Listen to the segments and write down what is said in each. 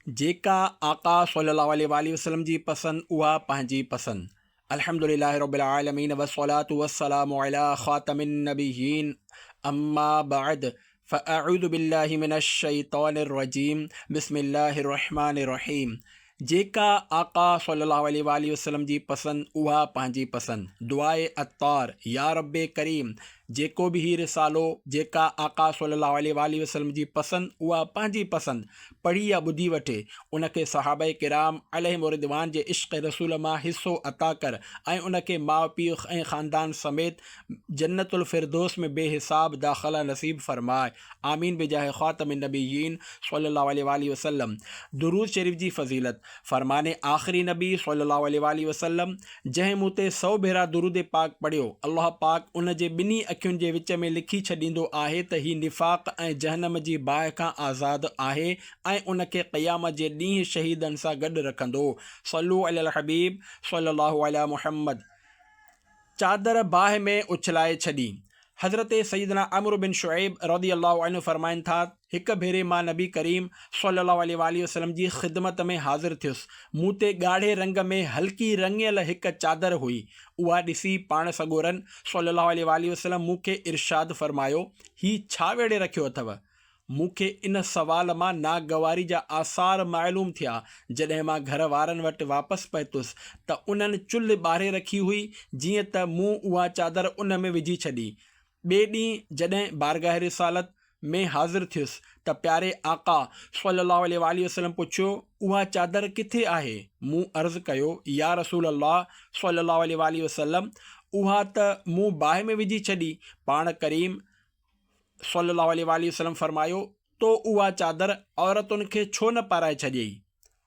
जेका आका सल्लल्लाहु अलैहि वसल्लम जी पसंद उहा पंहिंजी पसंद। अल्हम्दुलिल्लाहि रब्बिल आलमीन वस्सलातु वस्सलामु अला खातमिन नबिय्यीन अम्मा बअद फ़अऊज़ु बिल्लाहि मिनश शैतानिर रजीम बिस्मिल्लाहिर रहमानिर रहीम। जेका आका सल्लल्लाहु अलैहि वसल्लम जी पसंद उहा पंहिंजी पसंद। दुआए अत्तार या रब्बे करीम जेको बि हीउ रिसालो जेका आका सल्लल्लाहु अलैहि वसल्लम जी पसंद उहा पंहिंजी पसंद पढ़ी या ॿुधी वठे उनखे सहाबा किराम अलैहिम रिदवान जे इश्क़ रसूल मां हिस्सो अता कर ऐं उनखे माउ पीउ ऐं ख़ानदान समेत जन्नतुल फिरदौस में बेहिसाब दाख़िला नसीब फरमाए। आमीन बिजाह ख़ातमिन नबिय्यीन सल्लल्लाहु अलैहि वसल्लम। दुरूद शरीफ जी फ़ज़ीलत। फ़रमाने आख़िरी नबी सल्लल्लाहु अलैहि वसल्लम जंहिं मूं ते 100 भेरा दुरूद पाक पढ़ियो अल्लाह पाक उन जे ॿिन्ही अखियुनि जे विच में लिखी छॾींदो आहे त हीउ निफ़ाक़ ऐं जहन्नम जी बाहि खां आज़ादु आहे ऐं उनखे क़यामत जे ॾींहुं शहीदनि सां गॾु रखंदो। सल्लू अलल हबीब सल्लल्लाहु अला मुहम्मद। चादर बाहि में उछलाए छॾी। हज़रत सैयदना अम्र बिन शुऐब रज़ियल्लाहु अन्हु फरमाइनि था हिक भेरे मां नबी करीम सल्लल्लाहु अलैहि वसल्लम जी ख़िदमत में हाज़िर थियुसि। मूं ते ॻाढ़े रंग में हल्की रंगियल हिक चादर हुई। उहा ॾिसी पाण सॻोरन सल्लल्लाहु अलैहि वसल्लम मूंखे इरशाद फरमायो ही छा वेड़े रखियो अथव। मूंखे इन सवाल मां नागवारी जा आसार मालूम थिया। जॾहिं मां घर वारनि वटि वापसि पहुतुसि त उन्हनि चुल्हि ॿारे रखी हुई जीअं त मूं उहा चादर उन में विझी छॾी। ॿिए ॾींहुं जॾहिं बारगाह रिसालत में हाज़िर थियुसि त प्यारे आका सल्लल्लाहु अलैहि वसल्लम पुछियो उहा चादर किथे आहे। मूं अर्ज़ु कयो या रसूल अल्लाह सल्लल्लाहु अलैहि वसल्लम उहा त मूं बाहि में विझी छॾी। पाण करीम सल्लल्लाहु अलैहि वसल्लम फरमायो तो उहा चादर औरतुनि खे छो न पाराए छॾियई।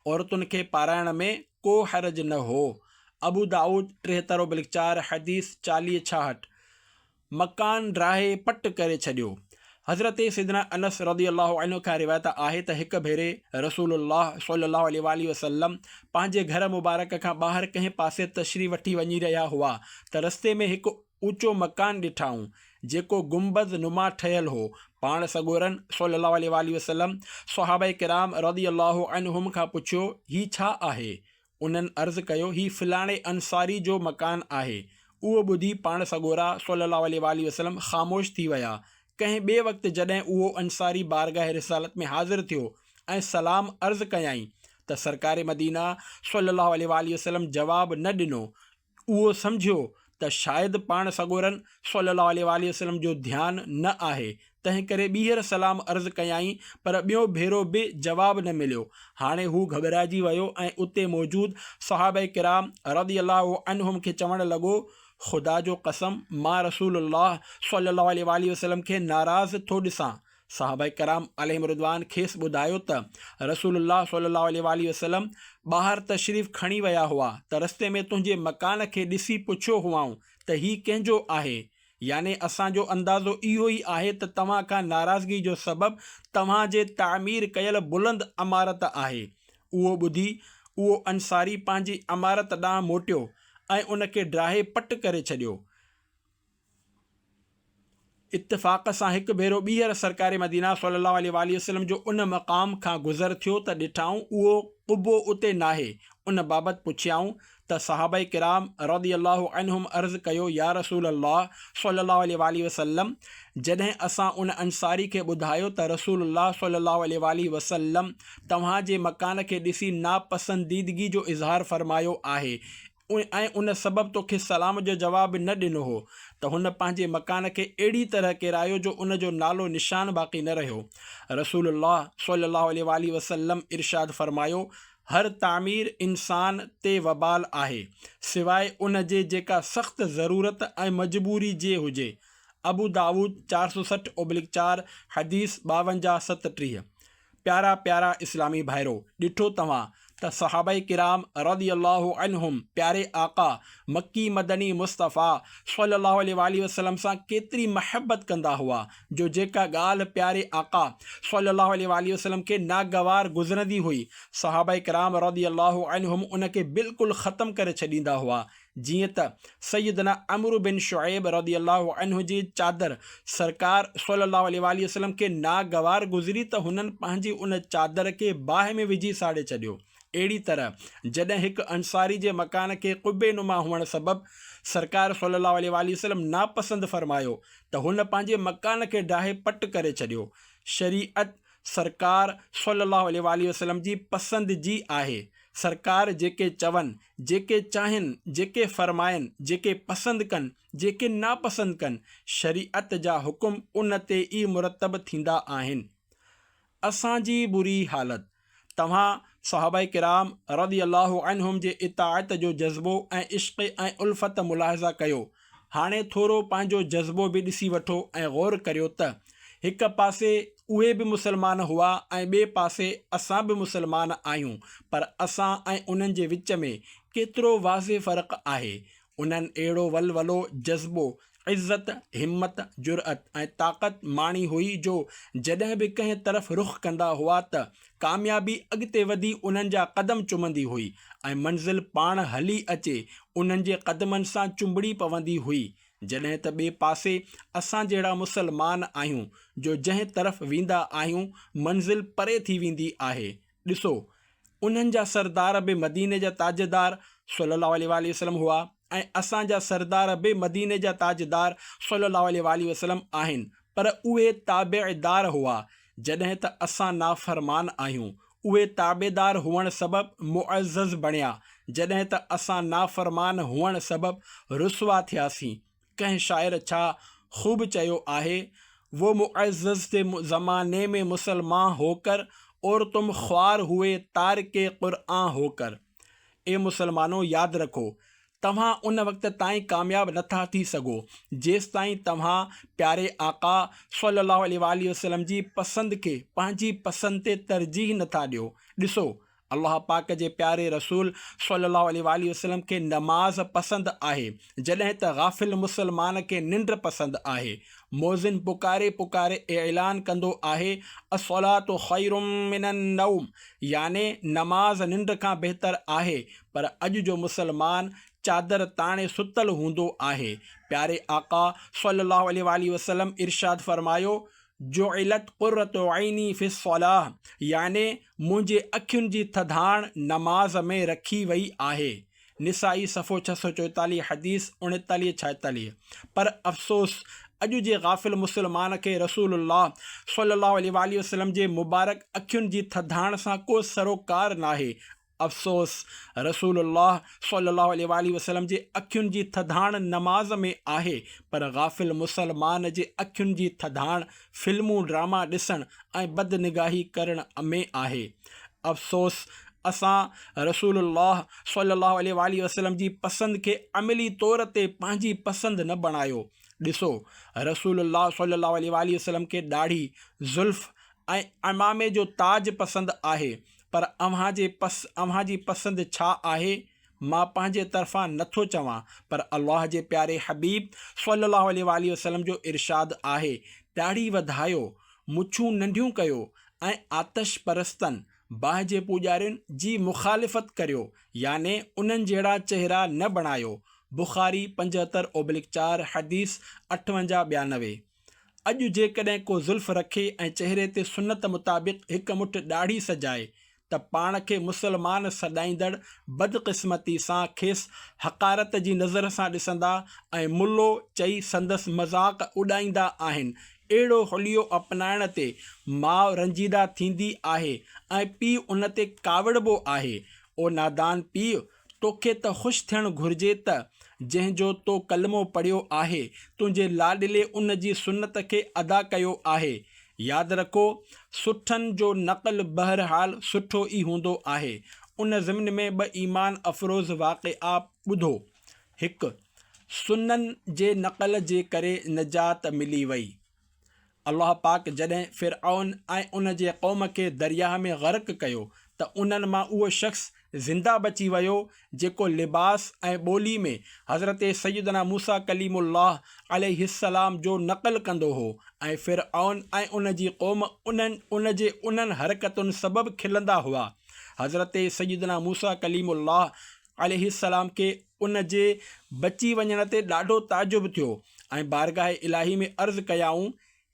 औरतुनि खे पाराइण में को हर्ज न हो। अबू दाऊद 73/4 हदीस 4066। मकान राहे पट करे छॾियो। हज़रत सैयदना अनस रज़ियल्लाहु अन्हु खां रिवायत आहे त हिक भेरे रसूलुल्लाह सल्लल्लाहु अलैहि वसल्लम पंहिंजे घर मुबारक खां ॿाहिरि कंहिं पासे तशरीफ़ वठी वञी रहिया हुआ त रस्ते में हिकु ऊचो मकान ॾिठाऊं जेको गुंबद नुमा ठहियल हो। पाण सॻोरन सल्लल्लाहु अलैहि वसल्लम सहाबा किराम रज़ियल्लाहु अन्हुम खां पुछियो ही छा आहे। उन्हनि अर्ज़ु कयो ही फ़लाणे अंसारी जो मकान आहे। उहो ॿुधी पाण सॻोरा सल्लल्लाहु अलैहि वसल्लम ख़ामोश थी विया। कंहिं ॿिए वक़्तु जॾहिं उहो अंसारी बारगाह रिसालत में हाज़िर थियो ऐं सलाम अर्ज़ु कयाईं त सरकार मदीना सल्लल्लाहु अलैहि वसल्लम जवाबु न ॾिनो। उहो सम्झियो त शायदि पाण सॻोरन सल्लल्लाहु अलैहि वसल्लम जो ध्यानु न आहे, तंहिं करे ॿीहर सलाम अर्ज़ु कयाईं पर ॿियो भेरो बि जवाबु न मिलियो। हाणे हू घबराइजी वियो ऐं उते मौजूदु सहाबा किराम रज़ियल्लाहु अन्हुम खे चवणु लॻो ख़ुदा जो कसम मां रसूलुल्लाह सल्लल्लाहु अलैहि वसल्लम खे नाराज़ थो ॾिसां। सहाबा किराम अलैहिम रिदवान खेसि ॿुधायो त रसूलुल्लाह सल्लल्लाहु अलैहि वसल्लम ॿाहिरि तशरीफ़ खणी विया हुआ त रस्ते में तुंहिंजे मकान खे ॾिसी पुछियो हुआऊं त हीउ कंहिंजो आहे। याने असांजो अंदाज़ो इहो ई आहे त तव्हां खां नाराज़गी जो सबबु तव्हांजे तामीर कयल बुलंद अमारत आहे। उहो ॿुधी उहो अंसारी पंहिंजी अमारत ॾांहुं मोटियो ऐं उनखे ड्राहे पट करे छॾियो। इत्तिफ़ाक़ सां हिकु भेरो ॿीहर सरकार मदीना सल्लल्लाहु अलैहि वसल्लम जो उन मक़ाम खां गुज़र थियो त ॾिठाऊं उहो क़ुबो उते नाहे। उन बाबति पुछियाऊं त सहाबा किराम रज़ियल्लाहु अन्हुम अर्ज़ु कयो या रसूल अल्लाह सल्लल्लाहु अलैहि वसल्लम जॾहिं असां उन अंसारी खे ॿुधायो त रसूलुल्लाह सल्लल्लाहु अलैहि वसल्लम तव्हांजे मकान खे ॾिसी नापसंदीदगी जो इज़हार फरमायो आहे ऐं उन सबबु तोखे सलाम जो जवाबु न ॾिनो हो त हुन पंहिंजे मकान खे अहिड़ी तरह किरायो जो उन जो नालो निशान बाक़ी न रहियो। रसूलुल्लाह सल्लल्लाहु अलैहि वसल्लम इरशाद फरमायो हर तामीर इंसान ते वबाल आहे सिवाय उन जे जेका सख़्तु ज़रूरत ऐं मजबूरी जे हुजे। अबू दाऊद 460/4 हदीस 5237। प्यारा प्यारा इस्लामी भाइरो ॾिठो तव्हां त सहाबाए किराम रज़ियल्लाहु अन्हुम प्यारे आका मक्की मदनी मुस्तफ़ा सल्लल्लाहु अलैहि वसल्लम सां केतिरी महबत कंदा हुआ जो जेका ॻाल्हि प्यारे आका सल्लल्लाहु अलैहि वसल्लम खे नागवार गुज़रंदी हुई सहाबाए किराम रज़ियल्लाहु अन्हुम उनखे बिल्कुलु ख़त्म करे छॾींदा हुआ। जीअं त सैयदना अमरु बिन शुऐब रज़ियल्लाहु अन्हु जी चादर सरकार सल्लल्लाहु अलैहि वसल्लम खे नागवार गुज़री त हुननि पंहिंजी उन चादर खे बाहि में विझी साड़े छॾियो। अहिड़ी तरह जॾहिं हिकु अंसारी जे मकान खे क़ुबे नुमा हुअण सबबि सरकार सल्लल्लाहु अलैहि वसल्लम नापसंद फरमायो त हुन पंहिंजे मकान खे ढाहे पट करे छॾियो। शरीअत सरकार सल्लल्लाहु अलैहि वसल्लम जी पसंदि जी आहे। सरकार जेके चवनि जेके चाहिनि जेके फरमाइनि जेके पसंदि कनि जेके नापसंदि कनि शरीअत जा हुकुम उन ते ई मुरतब थींदा आहिनि। असांजी बुरी हालत तव्हां सहाबाए किराम रज़ियल्लाहु अन्हुम जे इताअत जो जज़्बो ऐं इश्क़ ऐं उल्फत मुलाहिज़ा कयो। हाणे थोरो पंहिंजो जज़्बो बि ॾिसी वठो ऐं गौर करियो त हिक पासे उहे बि मुसलमान हुआ ऐं ॿिए पासे असां बि मुसलमान आहियूं, पर असां ऐं उन्हनि जे विच में केतिरो वाज़े फ़र्क़ु आहे। उन्हनि अहिड़ो वलवलो जज़्बो इज़्ज़त हिम्मत जुरअत ऐं ताक़त माणी हुई जो जॾहिं बि कंहिं तरफ़ रुख़ कंदा हुआ त कामयाबी अॻिते वधी उन्हनि जा क़दम चुमंदी हुई ऐं मंज़िल पाण हली अचे उन्हनि जे क़दमनि सां चुंबड़ी पवंदी हुई। जॾहिं त ॿिए पासे असां जहिड़ा मुसलमान आहियूं जो जंहिं तरफ़ वेंदा आहियूं मंज़िल परे थी वेंदी आहे। ॾिसो उन्हनि जा सरदार बि मदीने जा ताजदार सल्लल्लाहु अलैहि वसल्लम हुआ ऐं असांजा सरदार बि मदीने जा ताजदार सल्लल्लाहु अलैहि वसल्लम आहिनि, पर उहे ताबेदार हुआ। जॾहिं त असां नाफ़रमान आहियूं उहे ताबेदार हुअण सबबि मुअज़्ज़ज़ बणिया, जॾहिं त असां नाफ़रमान हुअण सबबि रुसवा थियासीं। कंहिं शाइर छा ख़ूब चयो आहे, वो मुअज़्ज़ज़ थे ज़माने में मुसलमान होकर और तुम ख्वार हुए तार के क़ुरआन होकर। ए मुसलमानों यादि रखो तव्हां उन वक़्त ताईं कामयाब नथा थी सघो जेसि ताईं तव्हां प्यारे आका सल्लल्लाहु अलैहि वसल्लम जी पसंदि खे पंहिंजी पसंदि ते तरजीह नथा ॾियो। ॾिसो अल्लाह पाक जे प्यारे रसूल सल्लल्लाहु अलैहि वसल्लम खे नमाज़ पसंदि आहे जॾहिं त गाफ़िल मुसलमान खे निंड पसंदि आहे। मोज़िन पुकारे पुकारे ऐलान कंदो आहे अस्सलातु ख़ैरुम मिनन नौम, याने नमाज़ निंड खां बहितर आहे, पर अॼु जो मुसलमान चादर ताणे सुतल हूंदो आहे। प्यारे आका सल्लल्लाहु अलैहि वसल्लम इरशाद फरमायो जुइलत क़ुर्रतु ऐनी फ़िस्सलाह, याने मुंहिंजे अखियुनि जी थधाण नमाज़ में रखी वई आहे। निसाई सफ़ो 644 हदीस 39-46। पर अफ़सोस अॼु जे गाफ़िल मुसलमान खे रसूलुल्लाह सल्लल्लाहु अलैहि वसल्लम जे मुबारक अखियुनि जी थधाण सां को सरोकार नाहे। अफ़सोस रसूलुल्लाह सल्लल्लाहु अलैहि वसल्लम जे अखियुनि जी थधाण नमाज में आहे, पर गाफ़िल मुसलमान जे अखियुनि जी थधाण फिल्मूं ड्रामा ॾिसण ऐं बदनिगाही करण में आहे। अफ़सोस असां रसूलुल्लाह सल्लल्लाहु अलैहि वसल्लम जी पसंदि खे अमली तौर ते पंहिंजी पसंदि न बणायो। ॾिसो रसूलुल्लाह सल्लल्लाहु अलैहि वसल्लम खे ॾाढ़ी ज़ुल्फ़ ऐं अमामे जो ताज पसंदि आहे, पर अव्हांजी पसंदि छा आहे मां पंहिंजे तरफ़ां नथो चवां, पर अल्लाह जे प्यारे हबीब सल्लल्लाहु अलैहि वसल्लम जो इरशाद आहे ॾाढ़ी वधायो, मुछूं नंढियूं कयो ऐं आतिश परस्तनि बाहि जे पुॼारियुनि जी मुखालिफ़त करियो, याने उन्हनि जहिड़ा चहिरा न बणायो। बुख़ारी 75/4 हदीस 58-92। अॼु जेकॾहिं को ज़ुल्फ़ रखे ऐं चहिरे ते सुन्नत मुताबिक़ हिकु मुठ ॾाढ़ी सजाए त पाण खे मुसलमान सॾाईंदड़ बदक़िस्मती सां खेसि हक़ारत जी नज़र सां ॾिसंदा ऐं मुल्लो चई संदसि मज़ाक़ उॾाईंदा आहिनि। अहिड़ो हुलियो अपनाइण ते माउ रंजीदा थींदी आहे ऐं पीउ उन ते कावड़बो आहे। ओ नादान पीउ, तोखे त ख़ुशि थियणु घुरिजे त जंहिंजो तो कलमो पढ़ियो आहे तुंहिंजे लाॾिले उन जी सुन्नत खे अदा कयो आहे। यादि रखो सुठनि जो नक़ल बहरहाल सुठो ई हूंदो आहे। उन ज़िम्न में ॿ ईमान अफ़रोज़ वाक़िआ ॿुधो। हिकु, सुन्ननि जे नक़ल जे करे निजात मिली वई। अल्लाह पाक जॾहिं फ़िरऔन ऐं उन जे क़ौम खे दरियाह में ग़र्क़ कयो त उन्हनि मां उहो शख़्स ज़िंदा बची वियो जेको लिबास ऐं ॿोली में हज़रत सैयदना मूसा कलीमुल्लाह अलैहिस्सलाम जो नक़ल कंदो हो ऐं फ़िरऔन ऐं उन जी क़ौम उन्हनि हरकतुनि सबबु खिलंदा हुआ। हज़रत सैयदना मूसा कलीमुल्लाह अलैहिस्सलाम खे उन जे बची वञण ते ॾाढो ताजुब थियो ऐं बारगाह इलाही में अर्ज़ु कयाऊं,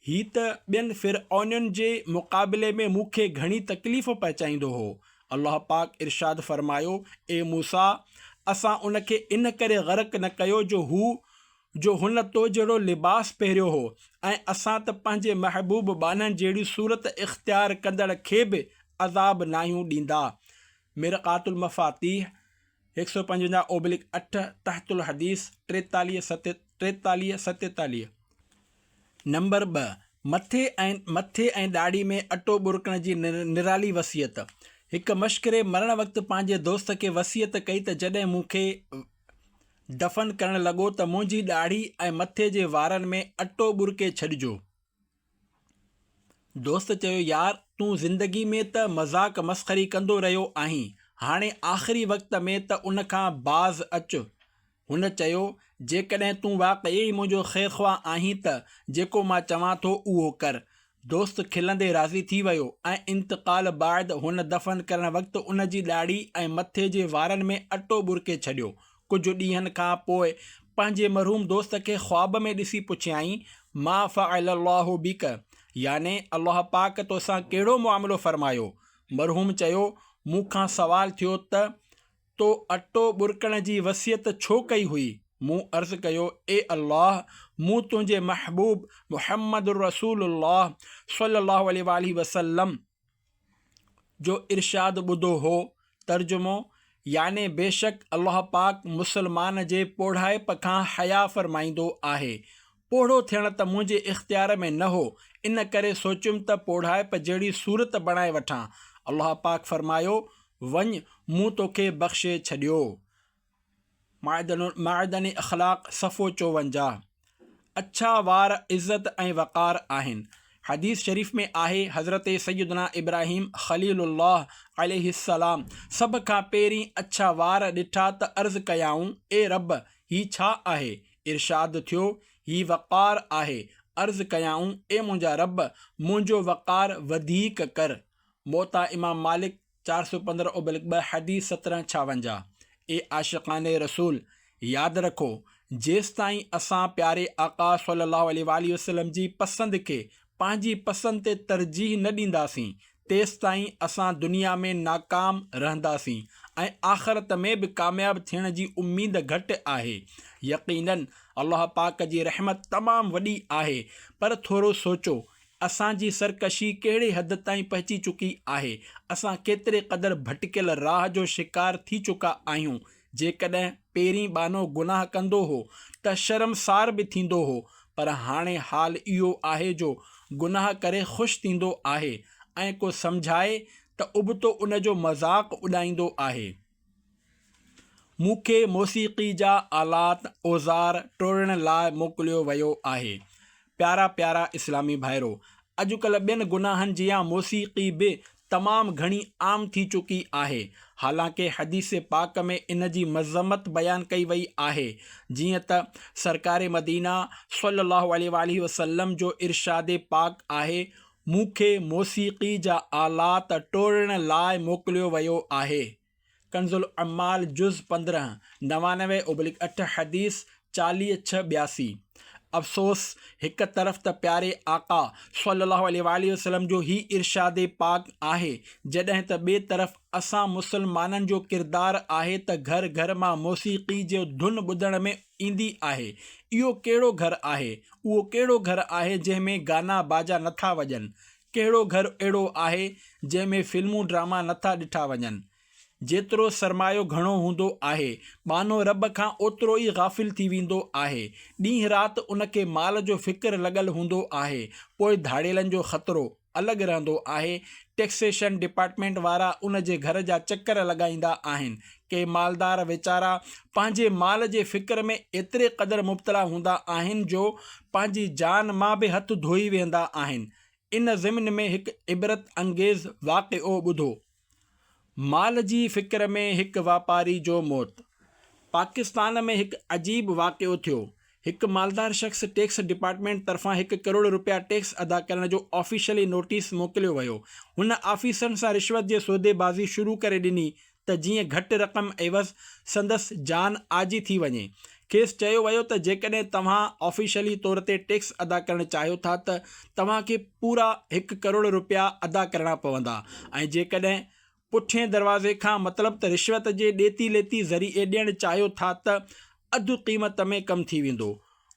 ही त ॿियनि फ़िरऔननि जे मुक़ाबले में मूंखे घणी तकलीफ़ पहुचाईंदो हो। अल्लाह पाक इरशाद फ़रमायो, ए मूसा, असां उन खे इन करे ग़र्क़ न कयो जो हुन तो जहिड़ो लिबास पहिरियो हो ऐं असां त पंहिंजे महबूब बाननि जहिड़ी सूरत इख़्तियार कंदड़ खे बि अज़ाब नाहियूं ॾींदा। मिरक़ातुल मफ़ातीह 155/8 तहतुल हदीस 43-47। नंबर 2, मथे ऐं ॾाढ़ी में अटो बुरकण जी निराली वसियत। हिकु मश्किरे मरण वक़्तु पंहिंजे दोस्त खे वसियत कई त जॾहिं मूंखे दफ़न करणु लॻो त मुंहिंजी ॾाढ़ी ऐं मथे जे वारनि में अटो बुरके छॾिजो। दोस्त चयो, यार तूं ज़िंदगी में त मज़ाक मस्ख़री कंदो रहियो आहीं, हाणे आख़िरी वक़्त में त उन खां बाज़ अचु। हुन चयो, जेकॾहिं तूं वाक़ई मुंहिंजो ख़ैरख़्वाह आहीं त जेको मां चवां थो उहो कर। दोस्त खिलंदे राज़ी थी वियो ऐं इंतक़ाल बाद हुन दफ़न करण वक़्तु उन जी ॾाढ़ी ऐं मथे जे वारनि में अटो बुरके छॾियो। कुझु ॾींहंनि खां पोइ पंहिंजे मरहूम दोस्त खे ख़्वाब में ॾिसी पुछियाईं, मा फ़अलल्लाहु बिक, याने अल्लाह पाक तोसां कहिड़ो मुआमिलो फ़रमायो। मरहूम चयो, मूंखां सवाल थियो त तो अटो बुरकण जी वसियत छो कई हुई। मूं अर्ज़ु कयो, ए अल्लाह, मूं तुंहिंजे महबूब मुहम्मद रसूलुल्लाह सल्लल्लाहु अलैहि वसल्लम जो इरशाद ॿुधो हो। तर्जुमो, याने बेशक अल्लाह पाक मुसलमान जे पोढ़ाइप खां हया फ़रमाईंदो आहे। पोढ़ो थियण त मुंहिंजे इख़्तियार में न हो, इन करे सोचियुमि त पोढ़ाइप जहिड़ी सूरत बणाए वठां। अल्लाह पाक फ़रमायो, वञ, मूं तोखे बख़्शे छॾियो। माइदनी अख़लाक़ सफ़ो 54। अच्छा वार इज़्ज़त ऐं वक़ार आहिनि। हदीस शरीफ़ में आहे, हज़रत सैयदना इब्राहीम ख़लीलुल्लाह अलैहिस्सलाम सभ खां पहिरीं अच्छा वार ॾिठा त अर्ज़ु कयाऊं, ए रब, ही छा आहे। इरशाद थियो, ही वक़ार आहे। अर्ज़ु कयाऊं, ए मुंहिंजा रब, मुंहिंजो वक़ार वधीक कर। मोता इमाम मालिक 415/2 हदीस 17-56। ए आशिक़ाने रसूल, यादि रखो, जेसिताईं असां प्यारे आका सल्लल्लाहु अलैहि वसल्लम जी पसंदि खे पंहिंजी पसंदि ते तरजीह न ॾींदासीं, तेसिताईं असां दुनिया में नाकाम रहंदासीं ऐं आख़िरत में बि कामयाबु थियण जी उमेद घटि आहे। यक़ीनन अल्लाह पाक जी रहमत तमामु वॾी आहे, पर थोरो सोचो, असांजी सरकशी कहिड़े हद ताईं पहुची चुकी आहे। असां केतिरे क़दुरु भटकियल राह जो शिकार थी चुका आहियूं। जेकॾहिं पहिरीं बानो गुनाह कंदो हो त शर्मसार बि थींदो हो, पर हाणे हाल इहो आहे जो गुनाह करे ख़ुशि थींदो आहे ऐं को सम्झाए त उबतो उन जो मज़ाक़ उॾाईंदो आहे। मूंखे मौसीक़ी जा आलात औज़ार टोड़ण लाइ मोकिलियो वियो आहे। प्यारा प्यारा इस्लामी भाइरो, अॼुकल्ह ॿियनि गुनाहनि जियां मौसीक़ी बि तमामु घणी आम थी चुकी आहे। हालांकि हदीस पाक में इन जी मज़म्मत बयानु कई वई आहे। जीअं त सरकार मदीना सल्लल्लाहु अलैहि वसल्लम जो इरशाद पाक आहे, मूंखे मौसीक़ी जा आलात टोड़ण लाइ मोकिलियो वियो आहे। कंज़ुल अम्माल जुज़ 15 99/8 हदीस 40-82। अफ़सोस, हिकु तरफ़ त प्यारे आका सल्लल्लाहु अलैहि वसल्लम जो ही इरशाद पाक आहे, जॾहिं त ॿिए तरफ़ असां मुसलमाननि जो किरदारु आहे त घर घर मां मौसीक़ी जो धुन ॿुधण में ईंदी आहे। इहो कहिड़ो घरु आहे? उहो कहिड़ो घरु आहे जंहिंमें गाना बाजा नथा वॼनि? कहिड़ो घरु अहिड़ो आहे जंहिंमें फिल्मूं ड्रामा नथा ॾिठा वञनि? जेतिरो सरमायो घणो हूंदो आहे, बानो रब खां ओतिरो ई गाफ़िल थी वेंदो आहे। ॾींहुं राति उन खे माल जो फ़िक्रु लॻल हूंदो आहे। पोइ धाड़ेलनि जो ख़तरो अलॻि रहंदो आहे। टैक्सेशन डिपार्टमेंट वारा उन जे घर जा चक्कर लॻाईंदा आहिनि। के मालदार वीचारा पंहिंजे माल जे फ़िक्र में एतिरे क़दुरु मुब्तला हूंदा आहिनि जो पंहिंजी जान मां बि हथ धोई वेंदा आहिनि। इन ज़िम्न में हिकु इबरत अंगेज़ वाक़िओ ॿुधो। माल जी फ़िक्र में हिकु वापारी जो मौत। पाकिस्तान में हिकु अजीब वाक़िओ थियो। हिकु मालदार शख़्स टैक्स डिपार्टमेंट तरफ़ां 1 करोड़ रुपया टैक्स अदा करण जो ऑफिशियली नोटिस मोकिलियो वियो। हुन ऑफिसरनि सां रिश्वत जे सौदेबाज़ी शुरू करे ॾिनी त जीअं घटि रक़म एवज़ संदसि जान आजी थी वञे। खेसि चयो वियो त जेकॾहिं तव्हां ऑफिशियली तौर ते टैक्स अदा करणु चाहियो था त तव्हांखे पूरा 1 करोड़ रुपया अदा करणा पवंदा ऐं जेकॾहिं पुठिएं दरवाज़े खां मतिलबु त रिश्वत जे ॾेती लेती ज़रिए ॾियणु चाहियो था त अधु क़ीमत में कमु थी वेंदो।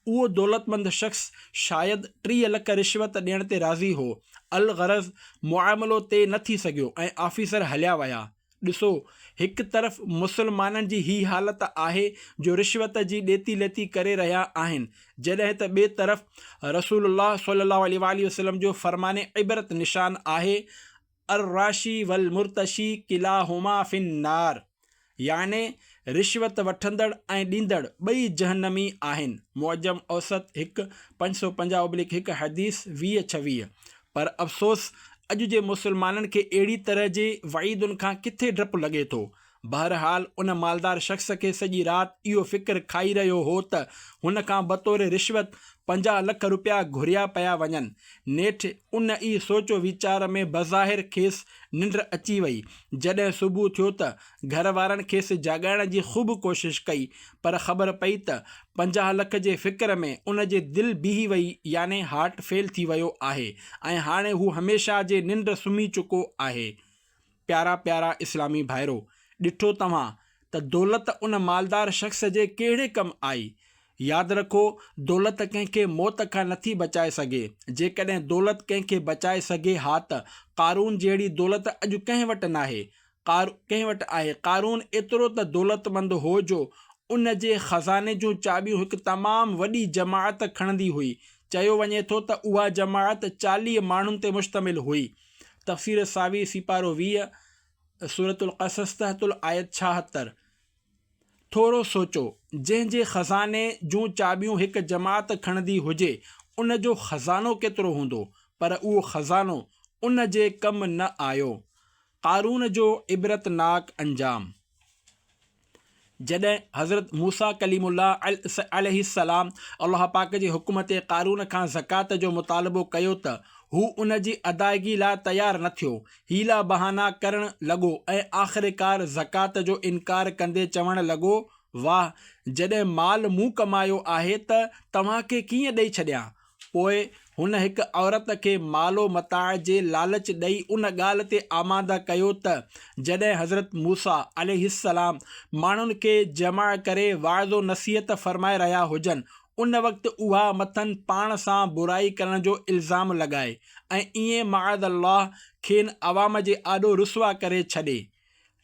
उहो दौलतमंद शख़्स शायदि 3 लख रिश्वत ॾियण ते राज़ी हो। अलग़रज़ मुआमलो ते न थी सघियो ऐं ऑफिसर हलिया विया। ॾिसो, हिकु तरफ़ मुसलमाननि जी ही हालत आहे जो रिश्वत जी ॾेती लेती करे रहिया आहिनि, जॾहिं त ॿिए तरफ़ रसूलुल्लाह सल्लल्लाहु अलैहि वसल्लम जो फ़रमाने इबरत निशान आहे अर्राशी वल मुर्तशी किलाहुमा फिन्नार, याने रिश्वत वठंदड़ ऐं ॾींदड़ ॿई जहन्नमी आहिनि। मुअज्जम औसत 550/1 हदीस 2026। पर अफ़सोस अॼु जे मुसलमाननि खे अहिड़ी तरह जे वईदुनि खां किथे डपु लॻे थो। बहरहाल उन मालदार शख़्स खे सॼी राति इहो फ़िक्र खाई रहियो हो त हुन खां बतौर रिश्वत 50 लख रुपया घुरिया पिया वञनि। नेठि उन ई सोचो वीचार में बज़ाहिर खेसि निंड अची वई। जॾहिं सुबुह थियो त घर वारनि खेसि जाॻाइण जी ख़ूब कोशिशि कई, पर ख़बर पई त 50 लख जे फ़िक्र में उन जी दिलि बीही वई, याने हार्ट फेल थी वियो आहे ऐं हाणे हू हमेशह जे निंड सुम्ही चुको आहे। प्यारा प्यारा इस्लामी भाइरो, ॾिठो तव्हां त दौलत उन मालदार शख़्स जे कहिड़े कमु आई। यादि रखो, दौलत कंहिंखे मौत खां नथी बचाए सघे। जेकॾहिं दौलत कंहिंखे बचाए सघे हा त क़ारून जहिड़ी दौलत अॼु कंहिं वटि नाहे। क़ारून एतिरो त दौलतमंद हो जो उन जे ख़ज़ाने जूं चाबियूं हिकु तमामु वॾी जमाअत खणंदी हुई। चयो वञे थो त उहा जमाअत 40 माण्हुनि ते मुश्तमिल हुई। तफ़सीर सावी सिपारो 20 सूरतुल क़सस तहतुल आयत 76। थोरो सोचो, जंहिंजे ख़ज़ाने जूं चाबियूं हिकु जमाअत खणंदी हुजे, उन जो ख़ज़ानो केतिरो हूंदो, पर उहो ख़ज़ानो उन जे कमु न आयो। क़ारून जो इबरतनाक अंजाम। जॾहिं हज़रत मूसा कलीमुल्लाह अलैहिस्सलाम अल्लाह पाक जे हुकुम ते क़ारून खां ज़कात जो मुतालबो कयो त हू उन जी अदायगी लाइ तयारु न थियो। हीला बहाना करणु लॻो ऐं आख़िरकार ज़कात जो इनकार कंदे चवणु लॻो, वाह, जॾहिं माल मूं कमायो आहे त तव्हांखे कीअं ॾेई छॾियां। पोइ हुन हिकु औरत खे मालो मताअ जे लालच ॾेई उन ॻाल्हि ते आमादा कयो त जॾहिं हज़रत मूसा अलैहिस्सलाम माण्हुनि खे जमा करे वाइदो नसीहत फ़रमाए रहिया हुजनि, उन वक़्तु उहा मथनि पाण सां बुराई करण जो इल्ज़ाम लॻाए ऐं ईअं माअज़ल्लाह खेनि अवाम जे आॾो रुसवा करे छॾे।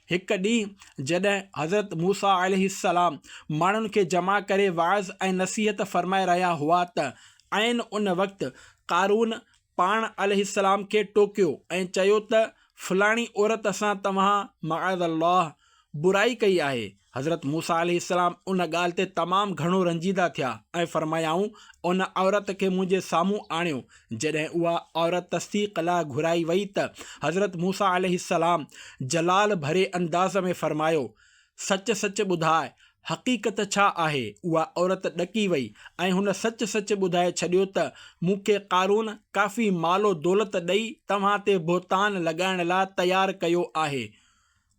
हिकु ॾींहुं जॾहिं हज़रत मूसा अलैहिस्सलाम माण्हुनि खे जमा करे वाइज़ ऐं नसीहत फ़रमाए रहिया हुआ त ऐन उन वक़्तु क़ारून पाण अलैहिस्सलाम खे टोकियो ऐं चयो त फलाणी औरत सां तव्हां माअज़ल्लाह बुराई कई आहे। हज़रत मूसा अलैहिस्सलाम उन ॻाल्हि ते तमामु घणो रंजीदा थिया ऐं फ़रमायाऊं, उन औरत खे मुंहिंजे साम्हूं आणियो। जॾहिं उहा औरत तस्दीक़ लाइ घुराई वई त हज़रत मूसा अलैहिस्सलाम जलाल भरे अंदाज़ में फ़रमायो, सच सच ॿुधाए, हक़ीक़त छा आहे। उहा औरत ॾकी वई ऐं हुन सच सच ॿुधाए छॾियो त मूंखे क़ारून काफ़ी मालो दौलत ॾेई तव्हां ते बोहतान लॻाइण लाइ तयारु कयो आहे।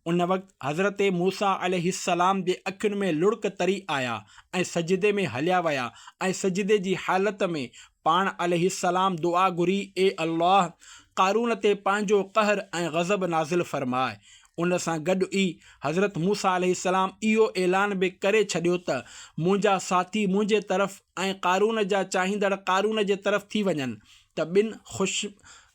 उन वक़्तु हज़रत मूसा अलैहिस्सलाम जे अखियुनि में लुड़क तरी आया ऐं सजदे में हलिया विया ऐं सजदे जी हालत में पाण अलैहिस्सलाम दुआ घुरी, ए अल्लाह, क़ारून ते पंहिंजो कहर ऐं ग़ज़ब नाज़िल फ़रमाए। उन सां गॾु ई हज़रत मूसा अलैहिस्सलाम इहो ऐलान बि करे छॾियो त मुंहिंजा साथी मुंहिंजे तरफ़ ऐं क़ारून जा चाहींदड़ क़ारून जे तरफ़ थी वञनि त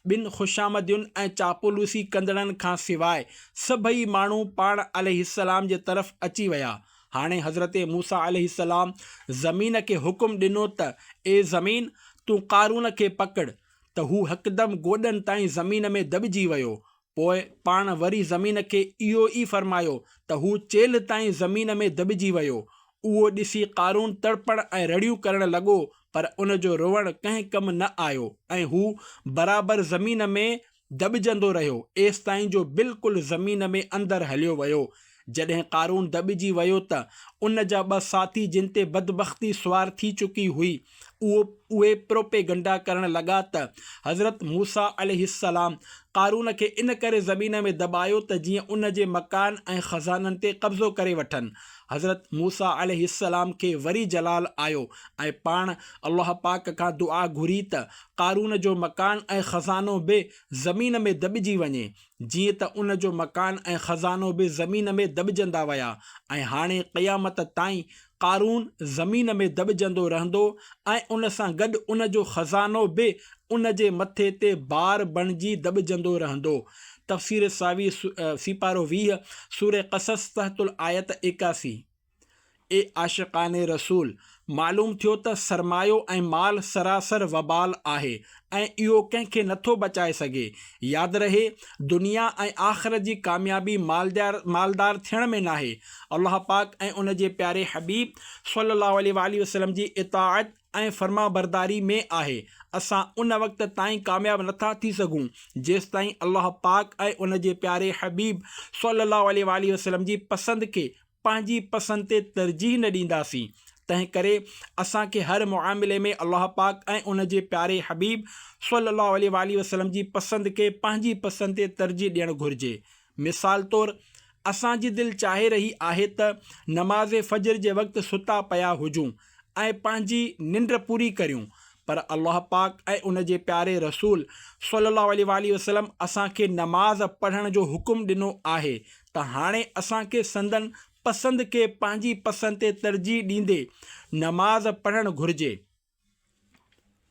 ॿिनि ख़ुशामदियुनि ऐं चापलूसी कंदड़नि खां सवाइ सभई माण्हू पाण अलैहिस्सलाम जे तरफ़ अची विया। हाणे हज़रत मूसा अलैहिस्सलाम ज़मीन खे हुकुम ॾिनो त ए ज़मीन, तूं क़ारून खे पकड़, त हू हिकदमि गोॾनि ताईं ज़मीन में दॿिजी वियो। पोइ पाण वरी ज़मीन खे इहो ई फरमायो त हू चेल ताईं ज़मीन में दॿिजी वियो। उहो ॾिसी क़ारून तड़पण ऐं रड़ियूं करणु लॻो, पर उनजो रोअण कंहिं कमु न आयो ऐं हू बराबरि ज़मीन में दॿिजंदो रहियो एसि ताईं जो बिल्कुलु ज़मीन में अंदरि हलियो वियो। जॾहिं क़ारून दॿिजी वियो त उन जा ॿ साथी जिन ते बदबख़्ती सुवार थी चुकी हुई उहे प्रोपेगंडा करणु लॻा त हज़रत मूसा अलैहिस्सलाम क़ारून खे इन करे ज़मीन में दॿायो त जीअं उन जे मकान ऐं ख़ज़ाननि ते कब्ज़ो करे वठनि। हज़रत मूसा अलैहिस्सलाम खे वरी जलाल आयो ऐं पाण अल्लाह पाक खां दुआ घुरी त क़ारून जो मकान ऐं ख़ज़ानो बि ज़मीन में दॿिजी वञे, जीअं त उन जो मकान ऐं ख़ज़ानो बि ज़मीन में दॿिजंदा विया ऐं हाणे क़यामत ताईं क़ारून ज़मीन में दॿिजंदो रहंदो ऐं उन सां गॾु उन जो ख़ज़ानो बि उन जे मथे ते बार बणिजी दॿिजंदो रहंदो। तफ़सीर सावी सिपारो 20 सूर क़सस तहतुल आयत 81। ए आशिक़ाने रसूल, मालूम थियो त सरमायो ऐं माल सरासर वबाल आहे ऐं इहो कंहिंखे नथो बचाए सघे। यादि रहे, दुनिया ऐं आख़िरत जी कामयाबी मालदार थियण में नाहे, अल्लाह पाक ऐं उन जे प्यारे हबीब सल्लल्लाहु अलैहि वसल्लम जी इताअत ऐं फर्मा बरदारी में आहे। असां उन वक़्त ताईं कामयाब नथा थी सघूं जेसि ताईं अल्लाह पाक ऐं उन जे प्यारे हबीब सल्लल्लाहु अलैहि वसल्लम जी पसंदि खे पंहिंजी पसंदि ते तरजीह न ॾींदासीं। तंहिं करे असांखे हर मुआमिले में अल्लाह पाक ऐं उन जे प्यारे हबीब सल्लल्लाहु अलैहि वसल्लम जी पसंदि खे पंहिंजी पसंदि ते तरजीह ॾियणु घुरिजे। मिसाल तौरु, असांजी दिलि चाहे रही आहे त नमाज़ फ़जर जे वक़्तु सुता पिया हुजूं ऐं पंहिंजी निंड पूरी करियूं, पर अल्लाह पाक ऐं उन जे प्यारे रसूल सल्लल्लाहु अलैहि वसल्लम असांखे नमाज़ पढ़ण जो हुकुम ॾिनो आहे त हाणे असांखे संदन पसंदि खे पंहिंजी पसंदि ते तरजीह ॾींदे नमाज़ पढ़णु घुरिजे।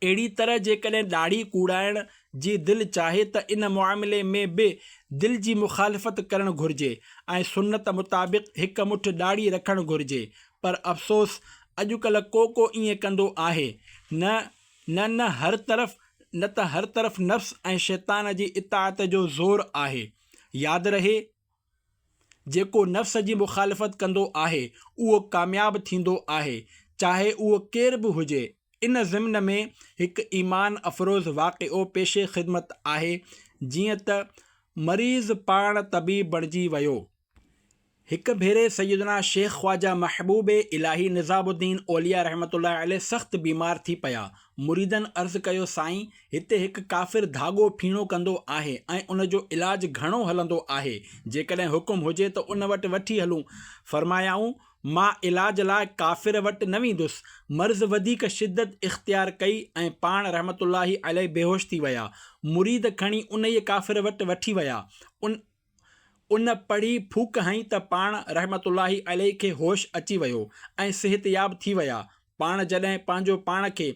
अहिड़ी तरह जेकॾहिं ॾाढ़ी कूड़ाइण जी दिलि चाहे त इन मुआमिले में बि दिलि जी मुखालिफ़त करणु घुरिजे ऐं सुन्नत मुताबिक़ हिकु मुठ ॾाढ़ी रखणु घुरिजे। पर अफ़सोस, अॼुकल्ह को ईअं कंदो आहे। न हर तरफ़ नफ़्स ऐं शैतान जी इताअत जो ज़ोर आहे। यादि रहे, जेको नफ़्स जी मुखालिफ़त कंदो आहे उहो कामयाबु थींदो आहे, चाहे उहो केर बि हुजे। इन ज़िम्न में हिकु ईमान अफ़रोज़ वाक़िओ पेशे ख़िदमत आहे। जीअं त मरीज़ पाण तबीब बणिजी वियो। हिकु भेरे सैयदना शेख ख्वाजा महबूब इलाही निज़ामुद्दीन औलिया रहमतुल्लाह अलैह सख़्तु बीमार थी पिया। मुरीदनि अर्ज़ु कयो, साईं, हिते हिकु काफ़िर धाॻो फीणो कंदो आहे ऐं उन जो इलाजु घणो हलंदो आहे। जेकॾहिं हुकुम हुजे त उन वटि वठी हलूं। फरमायाऊं, मां इलाज लाइ काफ़िर वटि न वेंदुसि। मर्ज़ वधीक शिद्दत इख़्तियार कई ऐं पाण रहमतुल्लाही अलैह बेहोश थी विया। मुरीद खणी उन ई काफ़िर वटि वठी विया। उन पढ़ी फूक हई त पाण रहमतुल्लाही अलैह खे होश अची वियो ऐं सिहतयाब थी विया। पाण जॾहिं पंहिंजो पाण खे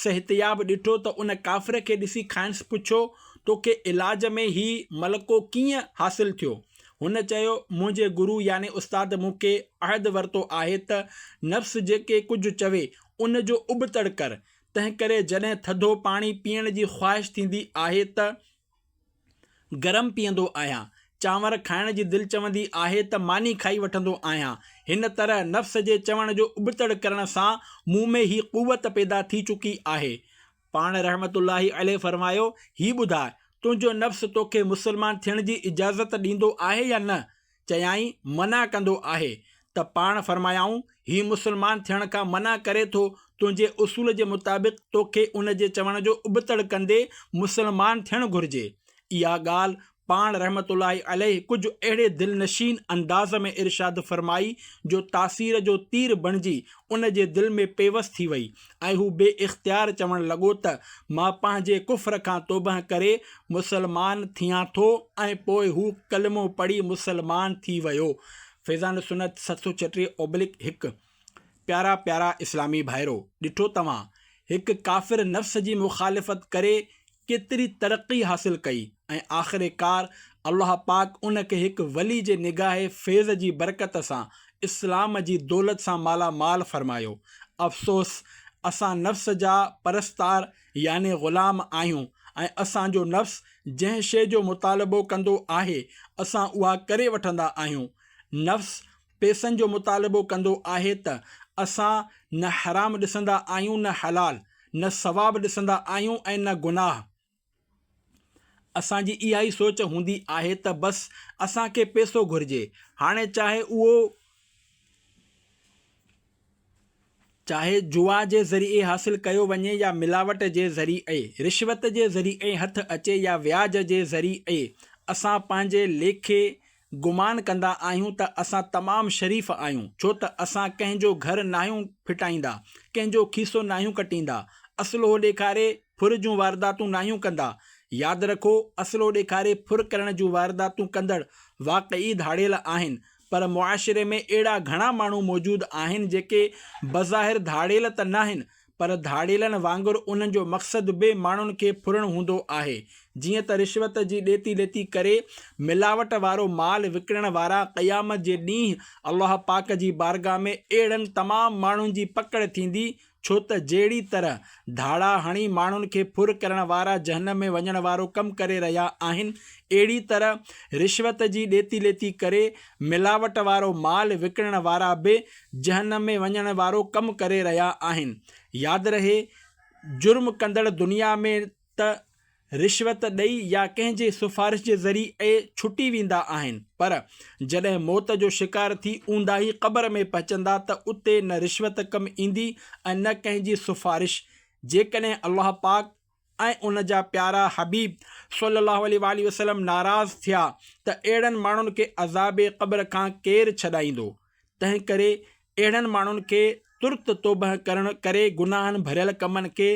सिहतयाब ॾिठो त उन काफ़िर खे ॾिसी खांइसि पुछो, तोखे इलाज में ही मलको कीअं हासिलु थियो? हुन चयो, मुंहिंजे गुरु याने उस्ताद मूंखे अहद वरितो आहे त नफ़्स जेके कुझु चवे उन जो उबतड़ कर। तंहिं करे जॾहिं थधो पाणी पीअण जी ख़्वाहिश थींदी आहे त गरम पीअंदो आहियां। चांवर खाइण जी दिलि चवंदी आहे त मानी खाई वठंदो आहियां। हिन तरह नफ़्स जे चवण जो उबतड़ करण सां मूं में ही क़ुवत पैदा थी चुकी आहे। पाण रहमतुल्लाही अलैह फरमायो, ही ॿुधाए, तुंहिंजो नफ़्स तोखे मुसलमान थियण जी इजाज़त ॾींदो आहे या न? चयाईं, मना कंदो आहे। त पाण फरमायाऊं, ही मुसलमान थियण खां मना करे थो। तुंहिंजे उसूल जे मुताबिक़ तोखे उन जे चवण जो उबतड़ कंदे मुसलमान थियणु घुरिजे। इहा ॻाल्हि पाण रहमतुल्लाही अलैह कुझु अहिड़े दिलनशीन अंदाज़ में इरशाद फरमाई जो तासीर जो तीर बणिजी उन जे दिलि में पेवस थी वई ऐं हू बे इख़्तियार चवणु लॻो त मां पंहिंजे कुफ्र खां तौबह करे मुसलमान थियां थो ऐं पोइ हू कलमो पढ़ी मुसलमान थी वियो। फैज़ान सुन्नत 736/1। प्यारा प्यारा इस्लामी भाइरो, ॾिठो तव्हां, हिकु काफ़िर नफ़्स जी मुखालिफ़त करे केतिरी तरक़ी हासिल कई ऐं आख़िरकार अल्लाह पाक उन खे हिकु वली जे निगाह फैज़ जी बरकत सां इस्लाम जी दौलत सां मालामाल फरमायो। अफ़सोस, असां नफ़्स जा परस्तार याने ग़ुलाम आहियूं ऐं असांजो नफ़्स जंहिं शइ जो मुतालबो कंदो आहे असां उहा करे वठंदा आहियूं। नफ़्स पैसनि जो मुतालबो कंदो आहे त असां न हराम ॾिसंदा आहियूं न हलाल, न सवाब ॾिसंदा आहियूं ऐं न गुनाह। असांजी इहा ई सोच हूंदी आहे त बसि असांखे पैसो घुरिजे, हाणे चाहे जुआ जे ज़रिए हासिल कयो वञे या मिलावट जे ज़रिए, रिश्वत जे ज़रिए हथ अचे या व्याज जे ज़रिए, असां पंहिंजे लेखे गुमान कंदा आहियूं त असां तमामु शरीफ़ आहियूं, छो त असां कंहिंजो घर नाहियूं फिटाईंदा, कंहिंजो खीसो नाहियूं कटींदा, असलो ॾेखारे फुर जूं वारदातूं नाहियूं कंदा। यादि रखो, असलो ॾेखारे फुर करण जूं वारदातूं कंदड़ वाक़ई धाड़ियल आहिनि, पर मुआशिरे में अहिड़ा घणा माण्हू मौजूदु आहिनि जेके बज़ाहिर धाड़ियल त न आहिनि, पर धाड़ियलनि वांगुरु उन्हनि जो मक़सदु बि माण्हुनि खे फुरणु हूंदो आहे। जीअं त रिश्वत जी ॾेती लेती करे मिलावट वारो माल विकिणण वारा क़यामत जे ॾींहुं अल्लाह पाक जी बारगाह में अहिड़नि तमामु माण्हुनि जी पकड़ थींदी, छो त जहिड़ी तरह धाड़ा हणी माण्हुनि खे फुर करण वारा जहन्नम में वञण वारो कमु करे रहिया आहिनि, अहिड़ी तरह रिश्वत जी ॾेती लेती करे मिलावट वारो माल विकिणण वारा बि जहन्नम में वञण वारो कमु करे रहिया आहिनि। यादि रहे, जुर्म कंदड़ दुनिया में त रिश्वत ॾेई या कंहिंजे सिफारिश जे ज़रिए छुटी वेंदा आहिनि, पर जॾहिं मौत जो शिकार थी ऊंदा ई क़बर में पहुचंदा त उते न रिश्वत कमु ईंदी ऐं न कंहिंजी सिफारिश। जेकॾहिं अल्लाह पाक ऐं उन जा प्यारा हबीब सल्लल्लाहु अलैहि वसल्लम नाराज़ थिया त अहिड़नि माण्हुनि खे अज़ाब क़ब्र खां केरु छॾाईंदो। तंहिं करे अहिड़नि माण्हुनि खे तुर्त तौबह करण करे गुनाहनि भरियल कमनि खे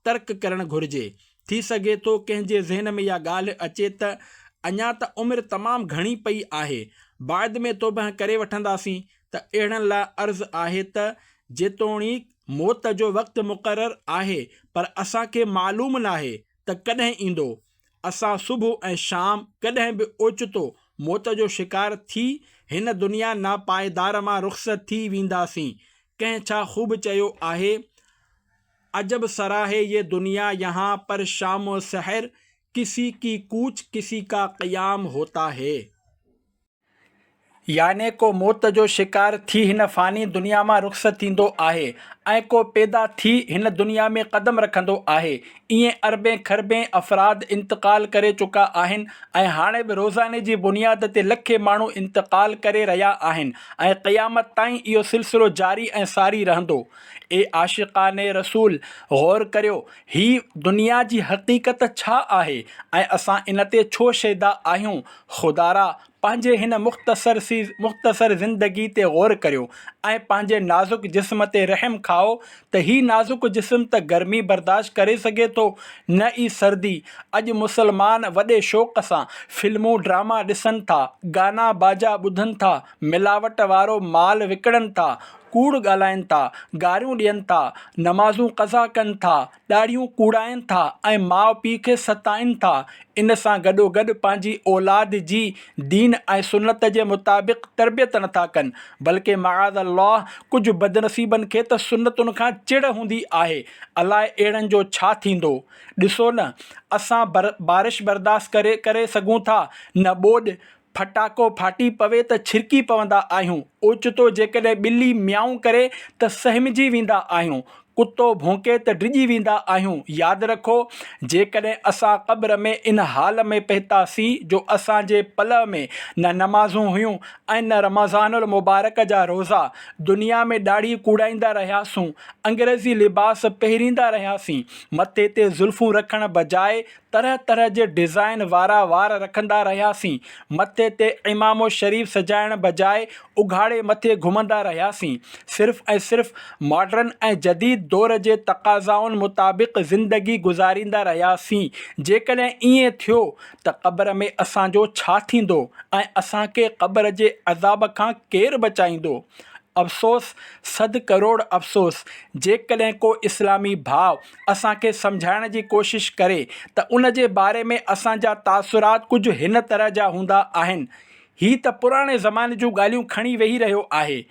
तर्क करणु घुरिजे। थी सघे थो कंहिंजे ज़हन में इहा ॻाल्हि अचे त अञा त उमिरि तमामु घणी पई आहे, बाद में तौबह करे वठंदासीं, त अहिड़नि लाइ अर्ज़ु आहे त जेतोणीकि मौत जो वक़्तु मुक़ररु आहे, पर असांखे मालूम न आहे त कॾहिं ईंदो। असां सुबुह ऐं शाम कॾहिं बि ओचितो मौत जो शिकार थी हिन दुनिया नापायदार मां रुख़्सत थी वेंदासीं। कंहिं छा ख़ूब चयो आहे, अजब सराहे ये दुनिया यहाँ पर शाम व सहर, किसी की कूच किसी का क़याम होता है। याने को मौत जो शिकार थी हिन फ़ानी दुनिया मां रुख़्सत थींदो आहे ऐं को पैदा थी हिन दुनिया में क़दम रखंदो आहे। ईअं अरबें खरबें अफ़राद इंतक़ाल करे चुका आहिनि ऐं हाणे बि रोज़ाने जी बुनियाद ते लखे माण्हू इंतक़ाल करे रहिया आहिनि ऐं क़यामत ताईं इहो सिलसिलो जारी ऐं सारी रहंदो। ए आशिक़ाने रसूल, गौर करियो, ही दुनिया जी हक़ीक़त छा आहे ऐं असां इन ते छो शैदा आहियूं। खुदारा, पंहिंजे हिन मुख़्तसर ज़िंदगी ते गौर करियो ऐं पंहिंजे नाज़ुक जिस्म ते रहम खाओ त ही नाज़ुक जिस्म त गर्मी बर्दाश्त करे सघे थो, न ई सर्दी। अॼु मुसलमान वॾे शौक़ सां फिल्मूं ड्रामा ॾिसनि था, गाना बाजा ॿुधनि था, मिलावट वारो माल विकिणनि था, कूड़ ॻाल्हाइनि था, गारियूं ॾियनि था, नमाज़ूं क़ज़ा कनि था, ॾाढ़ियूं कूड़ाइनि था ऐं माउ पीउ खे सताइनि था। इन सां गॾोगॾु पंहिंजी औलाद जी दीन ऐं सुन्नत जे मुताबिक़ तरबियत नथा कनि, बल्कि मआज़ अल्लाह कुझु बदनसीबनि खे त सुन्नतुनि खां चिड़ हूंदी आहे। अलाए अहिड़नि जो छा थींदो। ॾिसो न, असां बारिश बर्दाश्त करे सघूं था, न ॿोॾि फटाको फाटी पवे त छिरकी पवंदा आहियूं। ओचितो जेकॾहिं ॿिली म्याऊं करे त सहमजी वेंदा आहियूं, कुतो भौंके त डिॼी वेंदा आहियूं। यादि रखो, जेकॾहिं असां क़ब्र में इन हाल में पहुतासीं जो असांजे पल में न नमाज़ूं हुयूं ऐं न रमज़ानुल मुबारक जा रोज़ा, दुनिया में ॾाढ़ी कूड़ाईंदा रहियासीं, अंग्रेज़ी लिबास पहिरींदा रहियासीं, मथे ते ज़ुल्फ़ूं रखण बजाए तरह तरह जे डिज़ाइन वारा वार रखंदा रहियासीं, मथे ते इमामो शरीफ़ सजाइण बजाए उघाड़े मथे घुमंदा रहियासीं, सिर्फ़ु ऐं सिर्फ़ु मॉडर्न ऐं जदीद दौर जे तक़ाज़ाउनि मुताबिक़ ज़िंदगी गुज़ारींदा रहियासीं। जेकॾहिं ईअं थियो त क़ब्र में असांजो छा थींदो ऐं असांखे क़ब्र जे अज़ाब खां केरु बचाईंदो। अफ़सोस, सद करोड़ अफ़सोस, जेकॾहिं को इस्लामी भाउ असांखे सम्झाइण जी कोशिशि करे त उन जे बारे में असांजा तासुरात कुझु हिन तरह जा हूंदा आहिनि। ही त पुराणे ज़माने जूं ॻाल्हियूं खणी वेही रहियो आहे।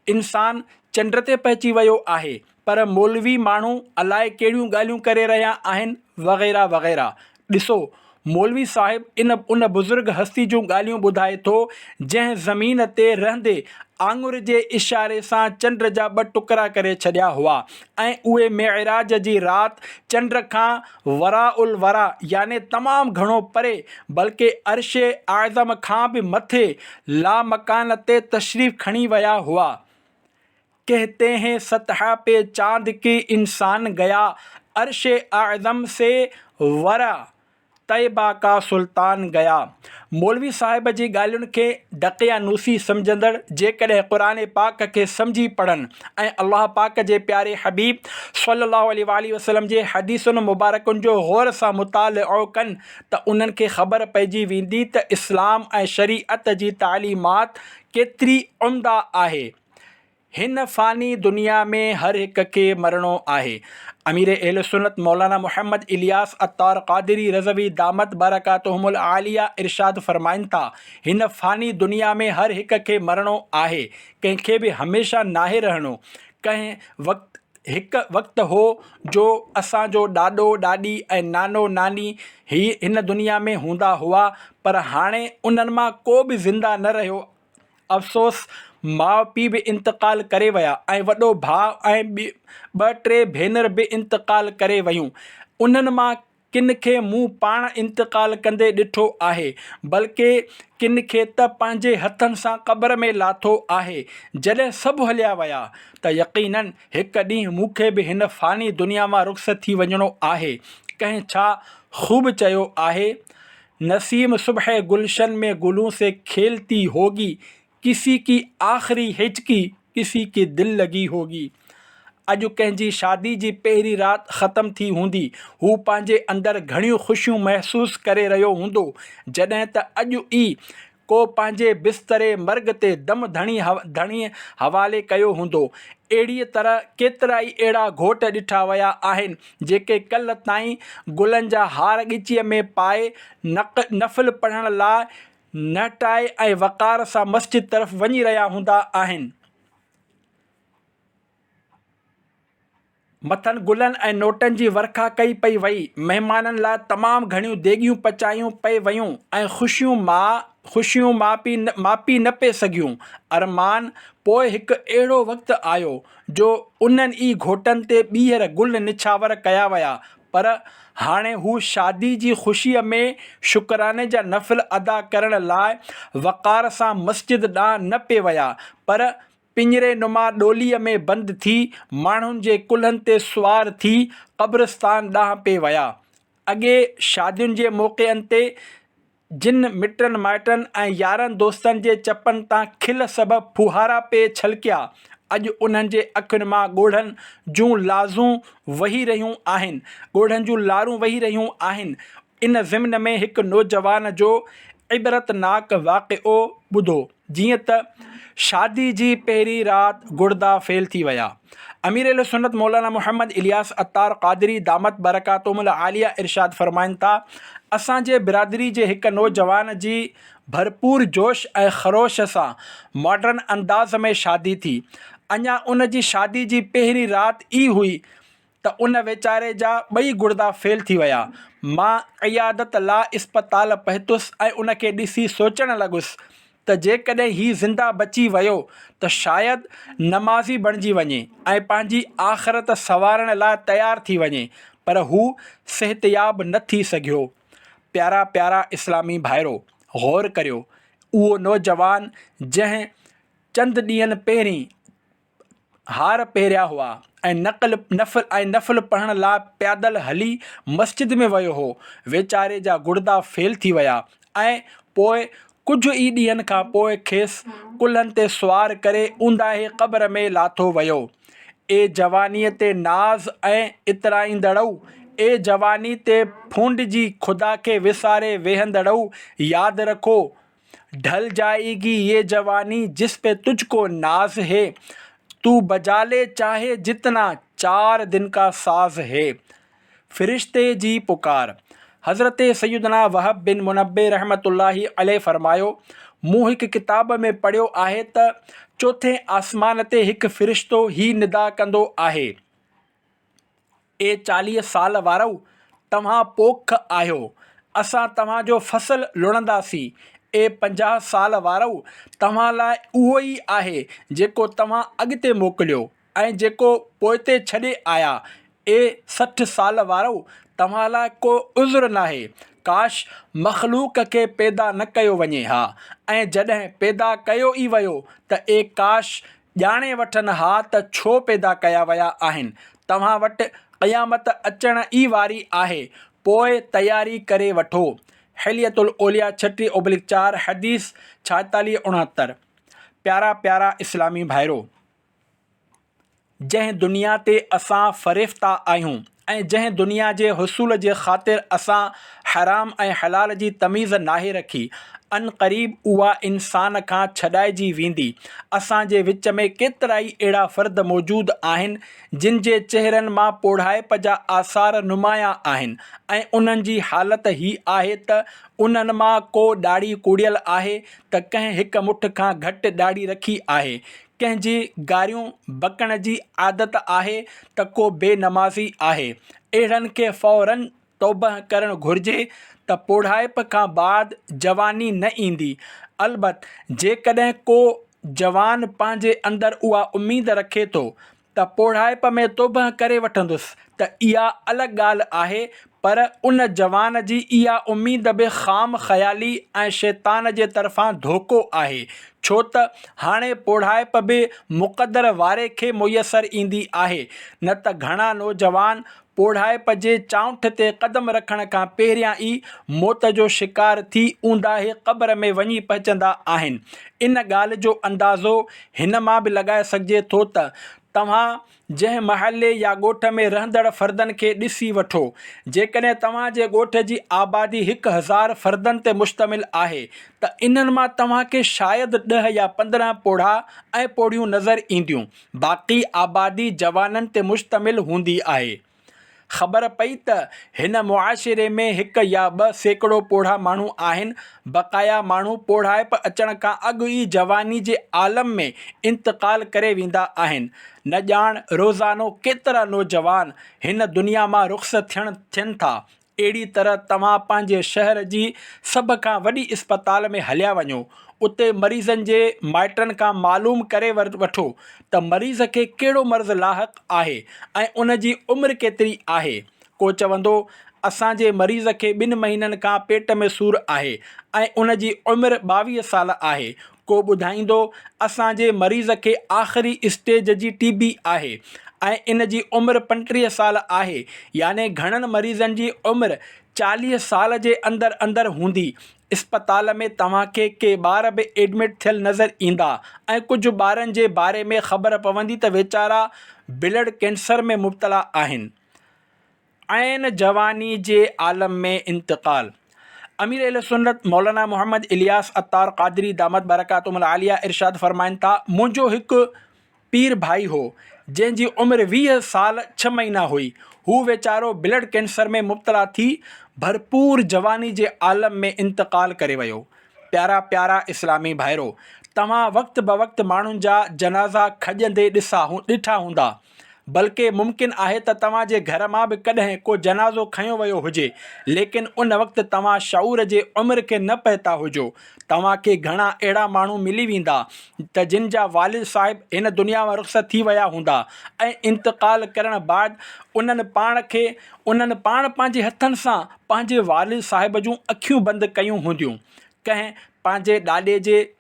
इंसानु चंड ते पहुची वियो आहे, पर मौलवी माण्हू अलाए कहिड़ियूं ॻाल्हियूं करे रहिया आहिनि, वग़ैरह वग़ैरह। ॾिसो, मौलवी साहिब उन बुज़ुर्ग हस्ती जूं ॻाल्हियूं ॿुधाए थो जंहिं ज़मीन ते रहंदे आङुर जे इशारे सां चंड जा 2 टुकड़ा करे छॾिया हुआ ऐं उहे मेराज जी राति चंड खां वरा उल वरा यानी तमामु घणो परे बल्कि अर्श आज़म खां बि मथे लामकान ते तशरीफ़ खणी विया हुआ। कहते हैं सतह पे चांद की इंसान गया, अर्श आज़म से वरा तैबा का सुल्तान गया। मौलवी साहिब जी ॻाल्हियुनि खे दक़ियानूसी सम्झंदड़ जेकॾहिं क़ुरान पाक खे सम्झी पढ़नि ऐं अल्लाह पाक जे प्यारे हबीब सल्लल्लाहु अलैहि वसल्लम जे हदीसुनि मुबारकुनि जो गौर सां मुतालिओ कनि त उन्हनि खे ख़बर पइजी वेंदी त इस्लाम ऐं शरीअत जी तालीमात केतिरी उम्दा आहे। हिन फ़ानी दुनिया में हर हिक खे मरणो आहे। अमीर अहले सुन्नत मौलाना मोहम्मद इलियास अत्तार क़ादिरी रज़वी दामत बरकातुहुमुल आलिया इरशाद फ़रमाइनि था, हिन फ़ानी दुनिया में हर हिक खे मरणो आहे, कंहिंखे बि हमेशह नाहे रहणो। कंहिं हिकु वक़्तु हो जो असांजो ॾाॾो ॾाॾी ऐं नानो नानी हिन दुनिया में हूंदा हुआ, पर हाणे उन्हनि मां को बि ज़िंदा न रहियो। अफ़सोस माउ पीउ बि इंतक़ाल करे विया ऐं वॾो भाउ ऐं 2-3 भेनर बि इंतक़ाल करे वियूं। उन्हनि मां किन खे मूं पाण इंतक़ाल कंदे ॾिठो आहे, बल्कि किन खे त पंहिंजे हथनि सां क़ब्र में लाथो आहे। जॾहिं सभु हलिया विया त यक़ीनन हिकु ॾींहुं मूंखे बि हिन फ़ानी दुनिया मां रुख़्सत थी वञिणो आहे। कंहिं छा ख़ूब चयो आहे, नसीम सुबह गुलशन में गुलों से खेलती होगी, किसी की आख़िरी हिचकी किसी की दिल लगी होगी। अॼु कंहिंजी शादी जी पहिरीं राति ख़तमु थी हूंदी, हू पंहिंजे अंदरि घणियूं ख़ुशियूं महसूसु करे रहियो हूंदो, जॾहिं त अॼु ई को पंहिंजे बिस्तरे मर्ग ते दम धणी हवाले कयो हूंदो। अहिड़ीअ तरह केतिरा ई अहिड़ा घोट ॾिठा विया आहिनि जेके कल्ह ताईं गुलनि जा हार ॻिचीअ में पाए नफ़िल पढ़ण लाइ नटाए ऐं वक़ार सां मस्जिद तरफ़ वञी रहिया हूंदा आहिनि। मथनि गुलनि ऐं नोटनि जी वर्खा कई पई वई, महिमाननि लाइ तमामु घणियूं देगियूं पचायूं पई वयूं ऐं ख़ुशियूं मापी न पे सघियूं। अरमान पोइ हिकु अहिड़ो वक़्तु आयो जो उन्हनि ई घोटनि ते ॿीहर गुल निछावर कया विया, पर हाणे हू शादी जी ख़ुशीअ में शुक्राने जा नफ़िल अदा करण लाइ वक़ार सां मस्जिद ॾांहुं न पे विया, पर पिंजरे नुमा डोलीअ में बंदि थी माण्हुनि जे कुल्हनि ते सुवार थी क़ब्रिस्तान ॾांहुं पे विया। अॻे शादियुनि जे मौक़नि ते जिन मिटनि माइटनि ऐं यारनि दोस्तनि जे चपनि तां खिल सबबु फुहारा पे छलकिया, अॼु उन्हनि जे अखियुनि मां ॻोढ़नि जूं लारूं वही रहियूं आहिनि। इन ज़िम्न में हिकु नौजवान जो इबरतनाक वाक़िओ ॿुधो, जीअं त शादी जी पहिरीं राति गुर्दा फेल थी विया। अमीर अहले सुन्नत मौलाना मोहम्मद इलियास अत्तार क़ादिरी दामत बरकातुहुमुल आलिया इरशाद फ़रमाइनि था, असांजे बिरादरी जे हिकु नौजवान जी भरपूर जोश ऐं ख़रोश सां मॉडर्न अंदाज़ में शादी थी। अञा उन जी शादी जी पहिरीं राति ई हुई त उन वेचारे जा 2 गुर्दा फेल थी विया। मां इयादत ला इस्पताल पहुतुसि ऐं उनखे ॾिसी सोचणु लॻुसि त जेकॾहिं हीउ ज़िंदा बची वियो त शायदि नमाज़ी बणिजी वञे ऐं पंहिंजी आख़िरत संवारण लाइ तयारु थी वञे, पर हू सिहतयाब न थी सघियो। प्यारा इस्लामी भाइरो, गौर करियो, उहो नौजवान जंहिं चंद ॾींहंनि पहिरीं हार पहिरिया हुआ ऐं नफ़िल पढ़ण लाइ पैदल हली मस्जिद में वियो हो, वेचारे जा गुर्दा फेल थी विया ऐं पोइ कुझु ई ॾींहंनि खां पोइ खेसि कुल्हनि ते सुवार करे ऊंदाहे क़ब्र में लाथो वियो। ए जवानीअ ते नाज़ ऐं इतराईंदड़ऊ, ए जवानी ते फूंडिजी खुदा खे विसारे वेहंदड़ऊ, यादि रखो ढल जाएगी ये जवानी जिस पे तुझको नाज है, तू बजा ले चाहे जितना 4 दिन का साज है। फ़रिश्ते जी पुकार। हज़रत सैयदना वहब बिन मुनब्बे रहमतुल्लाहि अलैहि फ़रमायो, मूं हिकु किताब में पढ़ियो आहे त 4थे आसमान ते हिकु फ़रिश्तो ही निदा कंदो आहे, ए 40 साल वारऊ, तव्हां पोख आहियो असां तव्हांजो फ़सुलु लुणंदासीं। ए 50 साल वारो तव्हां लाइ उहो ई आहे जेको तव्हां अॻिते मोकिलियो ऐं जेको पोइते छॾे आया। ए 60 साल वारो तव्हां लाइ को उज़ुरु नाहे। काश मख़लूक खे पैदा न कयो वञे हा, ऐं जॾहिं पैदा कयो ई वियो त ए काश ॼाणे वठनि हा त छो पैदा कया विया आहिनि। तव्हां वटि क़यामत अचण ई वारी आहे, पोइ तयारी करे वठो। हिलियतुल औलिया 6/4 हदीस 46-69। प्यारा प्यारा इस्लामी भाइरो, जंहिं दुनिया ते असां फ़रिफ़्ता आहियूं ऐं जंहिं दुनिया जे हुसूल जे ख़ातिर असां हराम ऐं हलाल जी तमीज़ नाहे रखी, अन क़रीब उहा इंसान खां छॾाइजी वेंदी। असांजे विच में केतिरा ई अहिड़ा फ़र्द मौजूदु आहिनि जिन जे चहिरनि मां पोढ़ाइप जा आसार नुमाया आहिनि ऐं उन्हनि जी हालत ही आहे त उन्हनि मां को ॾाढ़ी कुड़ियल आहे त कंहिं हिकु मुठ खां घटि ॾाढ़ी रखी आहे, कंहिंजी गारियूं बकण जी आदत आहे त को बेनमाज़ी आहे। अहिड़नि खे फ़ौरन तौबह करणु घुरिजे त पोढ़ाइप खां बाद जवानी न ईंदी। अलबत्त जेकॾहिं को जवान पंहिंजे अंदरि उहा उमेद रखे थो त पोढ़ाइप में तौबह करे वठंदुसि त इहा अलॻि ॻाल्हि आहे, पर उन जवान जी इहा उमेद बि ख़ाम ख़याली ऐं शैतान जे तरफ़ां धोखो आहे, छो त हाणे पोढ़ाइप बि मुक़दर वारे खे मुयसरु ईंदी आहे। न त घणा नौजवान पोढ़ाइप जे चांउठ ते क़दम रखण खां पहिरियां ई मौत जो शिकार थी ऊंदाहे क़ब्र में वञी पहुचंदा आहिनि। इन ॻाल्हि जो अंदाज़ो हिन मां बि लॻाए सघिजे थो त तव्हां जंहिं महल्ले या ॻोठ में रहंदड़ फ़र्दनि खे ॾिसी वठो। जेकॾहिं तव्हांजे ॻोठ जी आबादी 1000 फ़र्दनि ते मुश्तमिल आहे त इन्हनि मां तव्हांखे शायदि 10 या 15 पोढ़ा ऐं पोढ़ियूं नज़र ईंदियूं। बाक़ी आबादी जवाननि ते मुश्तमिल हूंदी आहे। ख़बर पई त हिन मुआशिरे में 1 या 2 सैकड़ो पोढ़ा माण्हू आहिनि। बक़ाया माण्हू पोढ़ाइप अचण खां अॻु ई जवानी जे आलम में इंतक़ाल करे वेंदा आहिनि। न ॼाण रोज़ानो केतिरा नौजवान हिन दुनिया मां रुख़्सत थियनि था। अहिड़ी तरह तव्हां पंहिंजे शहर जी सभ खां वॾी इस्पताल में हलिया वञो। उते मरीज़नि जे माइटनि खां मालूम करे वठो त मरीज़ खे कहिड़ो मर्ज़ु लाहिक़ आहे ऐं उन जी उमिरि केतिरी आहे। को चवंदो असांजे मरीज़ खे 2 महीननि खां पेट में सूरु आहे ऐं उन जी उमिरि 22 साल आहे। को ॿुधाईंदो असांजे मरीज़ खे आख़िरी स्टेज जी TB आहे ऐं इन जी उमिरि 35 साल आहे। याने घणनि मरीज़नि जी उमिरि 40 साल जे अंदरि अंदरि हूंदी। इस्पताल में तव्हांखे के ॿार बि एडमिट थियल नज़र ईंदा ऐं कुझु ॿारनि जे बारे में ख़बर पवंदी त वीचारा ब्लड कैंसर में मुब्तला आहिनि। ऐन जवानी जे आलम में इंतक़ाल। अमीर अहले सुन्नत मौलाना मोहम्मद इलियास अत्तार क़ादरी दामत बरकातुहुल आलिया इरशाद फ़रमाइनि था, मुंहिंजो हिकु पीर भाई हो जंहिंजी उमिरि 20 साल 6 महीना हुई। हू वीचारो ब्लड कैंसर में मुब्तला थी भरपूर जवानी जे आलम में इंतक़ाल करे वियो। प्यारा प्यारा इस्लामी भाइरो, तव्हां वक़्त ब वक़्त माण्हुनि जा जनाज़ा खॼंदे ॾिठा हूंदा। बल्कि मुमकिन आहे त तव्हांजे घर मां बि कॾहिं को जनाज़ो खंयो वियो हुजे, लेकिन उन वक़्तु तव्हां शऊर जे उमिरि खे न पहुता हुजो। तव्हांखे घणा अहिड़ा माण्हू मिली वेंदा त जिन जा वालिद साहिब हिन दुनिया मां रुख़्सत थी विया हूंदा ऐं इंतक़ाल करण बाद उन्हनि पाण पंहिंजे हथनि सां पंहिंजे वालिद साहिब जूं अखियूं बंदि कयूं हूंदियूं। कंहिं पंहिंजे ॾाॾे जे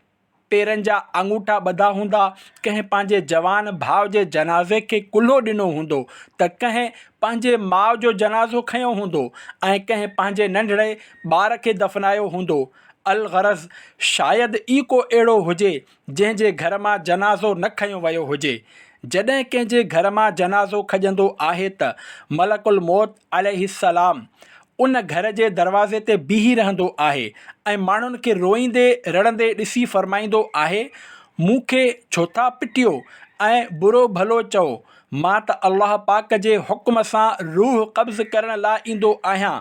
पेरनि जा अंगूठा ॿधा हूंदा, कंहिं पंहिंजे जवान भाउ जे जनाज़े खे कुल्हो ॾिनो हूंदो त कंहिं पंहिंजे माउ जो जनाज़ो खंयो हूंदो ऐं कंहिं पंहिंजे नंढड़े ॿार खे दफ़नायो हूंदो। अलग़रज़ शायदि ई को अहिड़ो हुजे जंहिंजे घर मां जनाज़ो न खंयो वियो हुजे। जॾहिं कंहिंजे घर मां जनाज़ो खॼंदो आहे त मलकुल मौत अलैहिस्सलाम उन घर जे दरवाज़े ते बीही रहंदो आहे ऐं माण्हुनि खे रोईंदे रड़ंदे ॾिसी फ़रमाईंदो आहे, मूंखे छो था पिटियो ऐं बुरो भलो चओ। मां त अल्लाह पाक जे हुक्म सां रूह क़ब्ज़ करण लाइ ईंदो आहियां।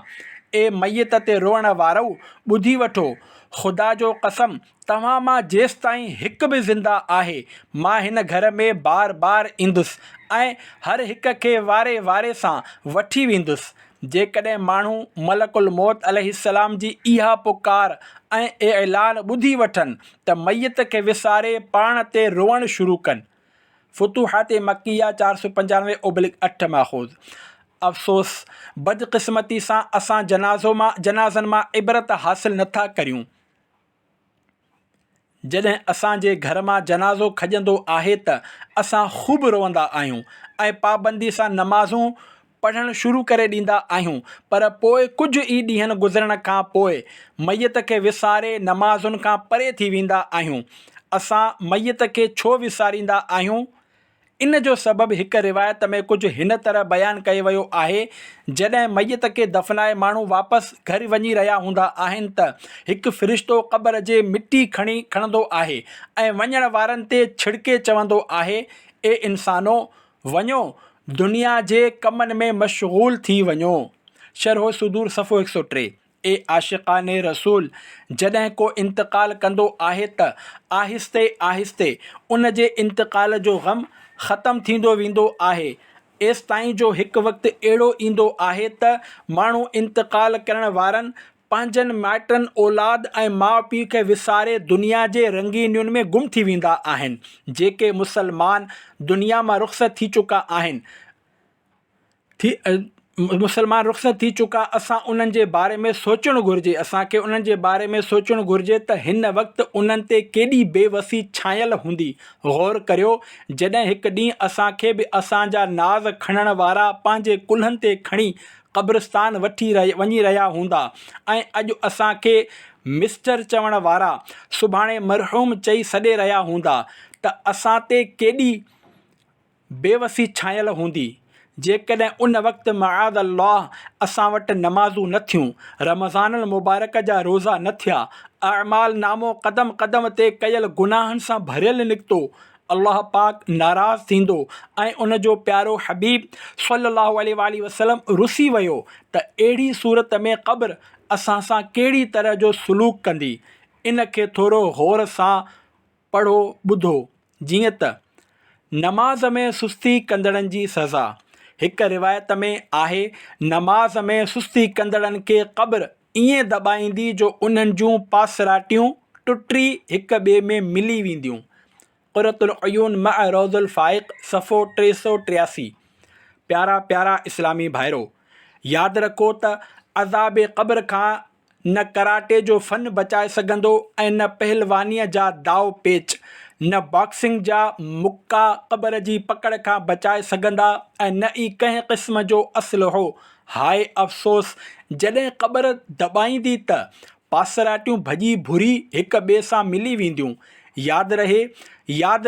ए मैयत ते रोअण वारो, ॿुधी वठो, ख़ुदा जो कसम तव्हां मां जेसि ताईं हिकु बि ज़िंदा आहे, मां हिन घर में बार बार ईंदुसि ऐं हर हिक खे वारे वारे सां वठी वेंदुसि। जेकॾहिं माण्हू मलकुल मौत अलैहिस्सलाम जी इहा पुकार ऐं ऐलान ॿुधी वठनि त मैयत खे विसारे पाण ते रोअणु शुरू कनि। फुतूहात मक्किया 495/8 माख़ूज़। अफ़सोस बदक़िस्मती सां असां जनाज़नि मां इबरत हासिल नथा करियूं। जॾहिं असांजे घर मां जनाज़ो खॼंदो आहे त असां ख़ूब रोअंदा आहियूं ऐं पाबंदी सां नमाज़ूं पढ़णु शुरू करे ॾींदा आहियूं, पर पोइ कुझु ई ॾींहंनि गुज़रण खां पोइ मैयत खे विसारे नमाज़ुनि खां परे थी वेंदा आहियूं। असां मैयत खे छो विसारींदा आहियूं? इन जो सबबु हिकु रिवायत में कुझु हिन तरह बयानु कयो वियो आहे। जॾहिं मैयत खे दफ़नाए माण्हू वापसि घर वञी रहिया हूंदा आहिनि त हिकु फ़रिश्तो क़ब्र जे मिटी खणंदो आहे ऐं वञण वारनि ते छिड़के चवंदो आहे, ए इंसानो, वञो दुनिया जे कमनि में मशगूल थी वञो। शरह सुदूर सफ़ो 103। ए आशिक़ाने रसूल, जॾहिं को इंतकाल कंदो आहे त आहिस्ते आहिस्ते उन जे इंतकाल जो ग़म ख़तमु थींदो वेंदो आहे, एसि ताईं जो हिकु वक़्तु अहिड़ो ईंदो आहे त माण्हू इंतकाल करण वारनि पंहिंजनि माइटनि औलाद ऐं माउ पीउ खे विसारे दुनिया जे रंगीनियुनि में गुम थी वेंदा आहिनि। जेके मुसलमान दुनिया मां रुख़्सत थी चुका आहिनि थी चुका असां उन्हनि जे बारे में सोचणु घुरिजे। असांखे उन्हनि जे बारे में सोचणु घुरिजे त हिन वक़्तु उन्हनि ते केॾी बेवसी छायल हूंदी। गौर करियो, जॾहिं हिकु ॾींहुं असांखे बि असांजा नाज़ खणण वारा पंहिंजे कुल्हनि ते खणी क़ब्रिस्तान वञी रहिया हूंदा ऐं अॼु असांखे मिस्टर चवण वारा सुभाणे मरहूम चई सॾे रहिया हूंदा त असां ते केॾी बेवसी छायल हूंदी। जेकॾहिं उन वक़्तु मआज़ अल्लाह असां वटि नमाज़ूं न थियूं, रमज़ान मुबारक जा रोज़ा न थिया, अमाल नामो क़दम क़दम ते कयल गुनाहनि सां भरियल निकितो, अल्लाह पाक नाराज़ थींदो ऐं उन जो प्यारो हबीब सल्लल्लाहु अलैहि वसल्लम रुसी वियो त अहिड़ी सूरत में क़ब्र असां सां कहिड़ी तरह जो सलूक कंदी। इन खे थोरो गौर सां पढ़ो ॿुधो। जीअं त नमाज़ में सुस्ती कंदड़नि जी सज़ा। हिकु रिवायत में आहे, नमाज़ में सुस्ती कंदड़नि खे क़ब्र ईअं दॿाईंदी जो उन्हनि जूं पासराटियूं टुटी हिक ॿिए में मिली वेंदियूं। क़ुरतुल अयून मअ रौज़ुल फ़ाइक़ सफ़ो 383। प्यारा प्यारा इस्लामी भाइरो, यादि रखो त अज़ाब क़ब्र खां न कराटे जो फ़न बचाए सघंदो ऐं न पहलवानीअ जा दाव पेच, न बॉक्सिंग जा मुक्का क़ब्र जी पकड़ खां बचाए सघंदा ऐं न ई कंहिं क़िस्म जो असलहो। हाय अफ़सोस, जॾहिं क़ब्र दॿाईंदी त पासराटियूं भॼी भुरी हिक ॿिए सां मिली वेंदियूं। यादि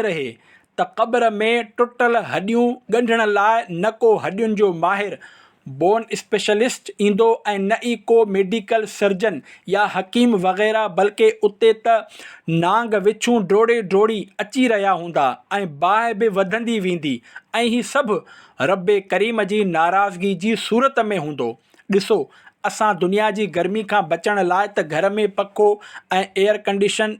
रहे त क़ब्र में टुटल हॾियूं ॻंढण लाइ न को हॾियुनि जो माहिर बोन स्पेशलिस्ट ईंदो ऐं न ई को मेडिकल सर्जन या हकीम वग़ैरह, बल्कि उते त नांग विछूं डोड़ी अची रहिया हूंदा ऐं बाहि बि वधंदी वेंदी ऐं ही सभु रब्बे करीम जी नाराज़गी जी सूरत में हूंदो। ॾिसो, असां दुनिया जी गर्मी खां बचण लाइ त घर में पखो ऐं एयर कंडीशन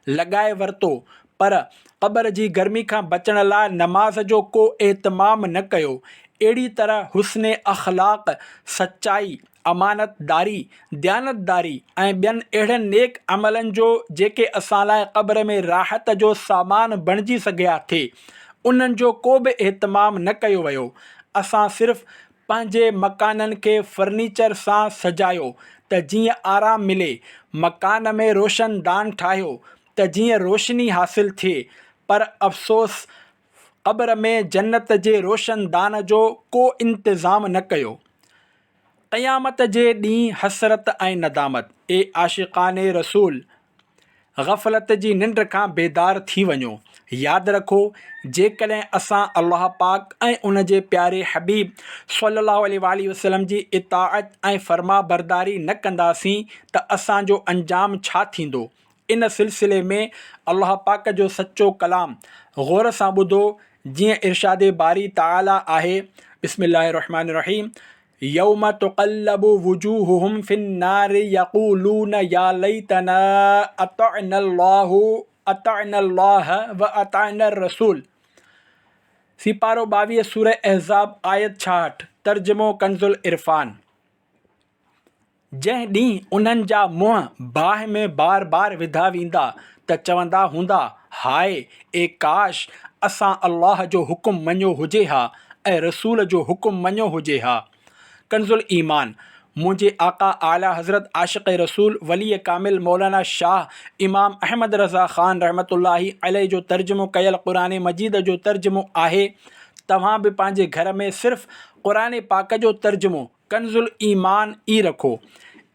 लॻाए वरितो, पर क़ब्र जी गर्मी खां बचण लाइ नमाज़ जो को एहतमाम न कयो। अहिड़ी तरह हुस्ने अख़लाक़, सचाई, अमानतदारी, दयानतदारी ऐं ॿियनि अहिड़नि नेक अमलनि जो जेके असां लाइ क़ब्र में राहत जो सामान बणिजी सघिया थे, उन्हनि जो को बि एहतमाम न कयो वियो। असां सिर्फ़ु पंहिंजे मकाननि खे फर्नीचर सां सजायो त जीअं आराम मिले, मकान में रोशनदान ठाहियो त जीअं रोशनी हासिल थिए, पर अफ़सोस क़ब्र में जन्नत जे रोशनदान जो को इंतज़ाम न कयो। क़यामत जे ॾींहुं हसरत ऐं नदामत। ए आशिक़ाने रसूल, ग़फ़लत जी निंड खां बेदार थी वञो। यादि रखो, जेकॾहिं असां अल्लाह पाक ऐं उन जे प्यारे हबीब सल्लल्लाहु अलैहि वसल्लम जी इताअत ऐं फ़र्मा बरदारी न कंदासीं त असांजो अंजाम छा थींदो। इन सिलसिले में अल्लाह पाक जो सचो कलाम गौर सां ॿुधो। जीअं इरशादे बारी ताला आहे, बिस्मिल्लाहिर्रहमानिर्रहीम, यौम तुक़ल्लबु वुजूहुहुम फिन्नारि यक़ूलून या लैतना अतअनल्लाह व अतअनर रसूल। सिपारो 22 सूरह अहज़ाब आयत 66। तर्जुमो कंज़ुल इरफ़ान। जंहिं ॾींहुं उन्हनि जा मुंहं बाहि में बार बार विधा वेंदा त चवंदा हूंदा, हाय ए काश असां अल्लाह जो हुकुम मञियो हुजे हा ऐं रसूल जो हुकुम मञियो हुजे हा। कंज़ुल ईमान मुंहिंजे आका आला हज़रत आशिक़ रसूल वली कामिल मौलाना शाह इमाम अहमद रज़ा ख़ान रहमतुल्लाहि अलैहि जो तर्जुमो कयल क़ुरान मजीद जो तर्जुमो आहे। तव्हां बि पंहिंजे घर में सिर्फ़ु क़ुरान पाक जो तर्जुमो कंज़ुल ईमान ई रखो।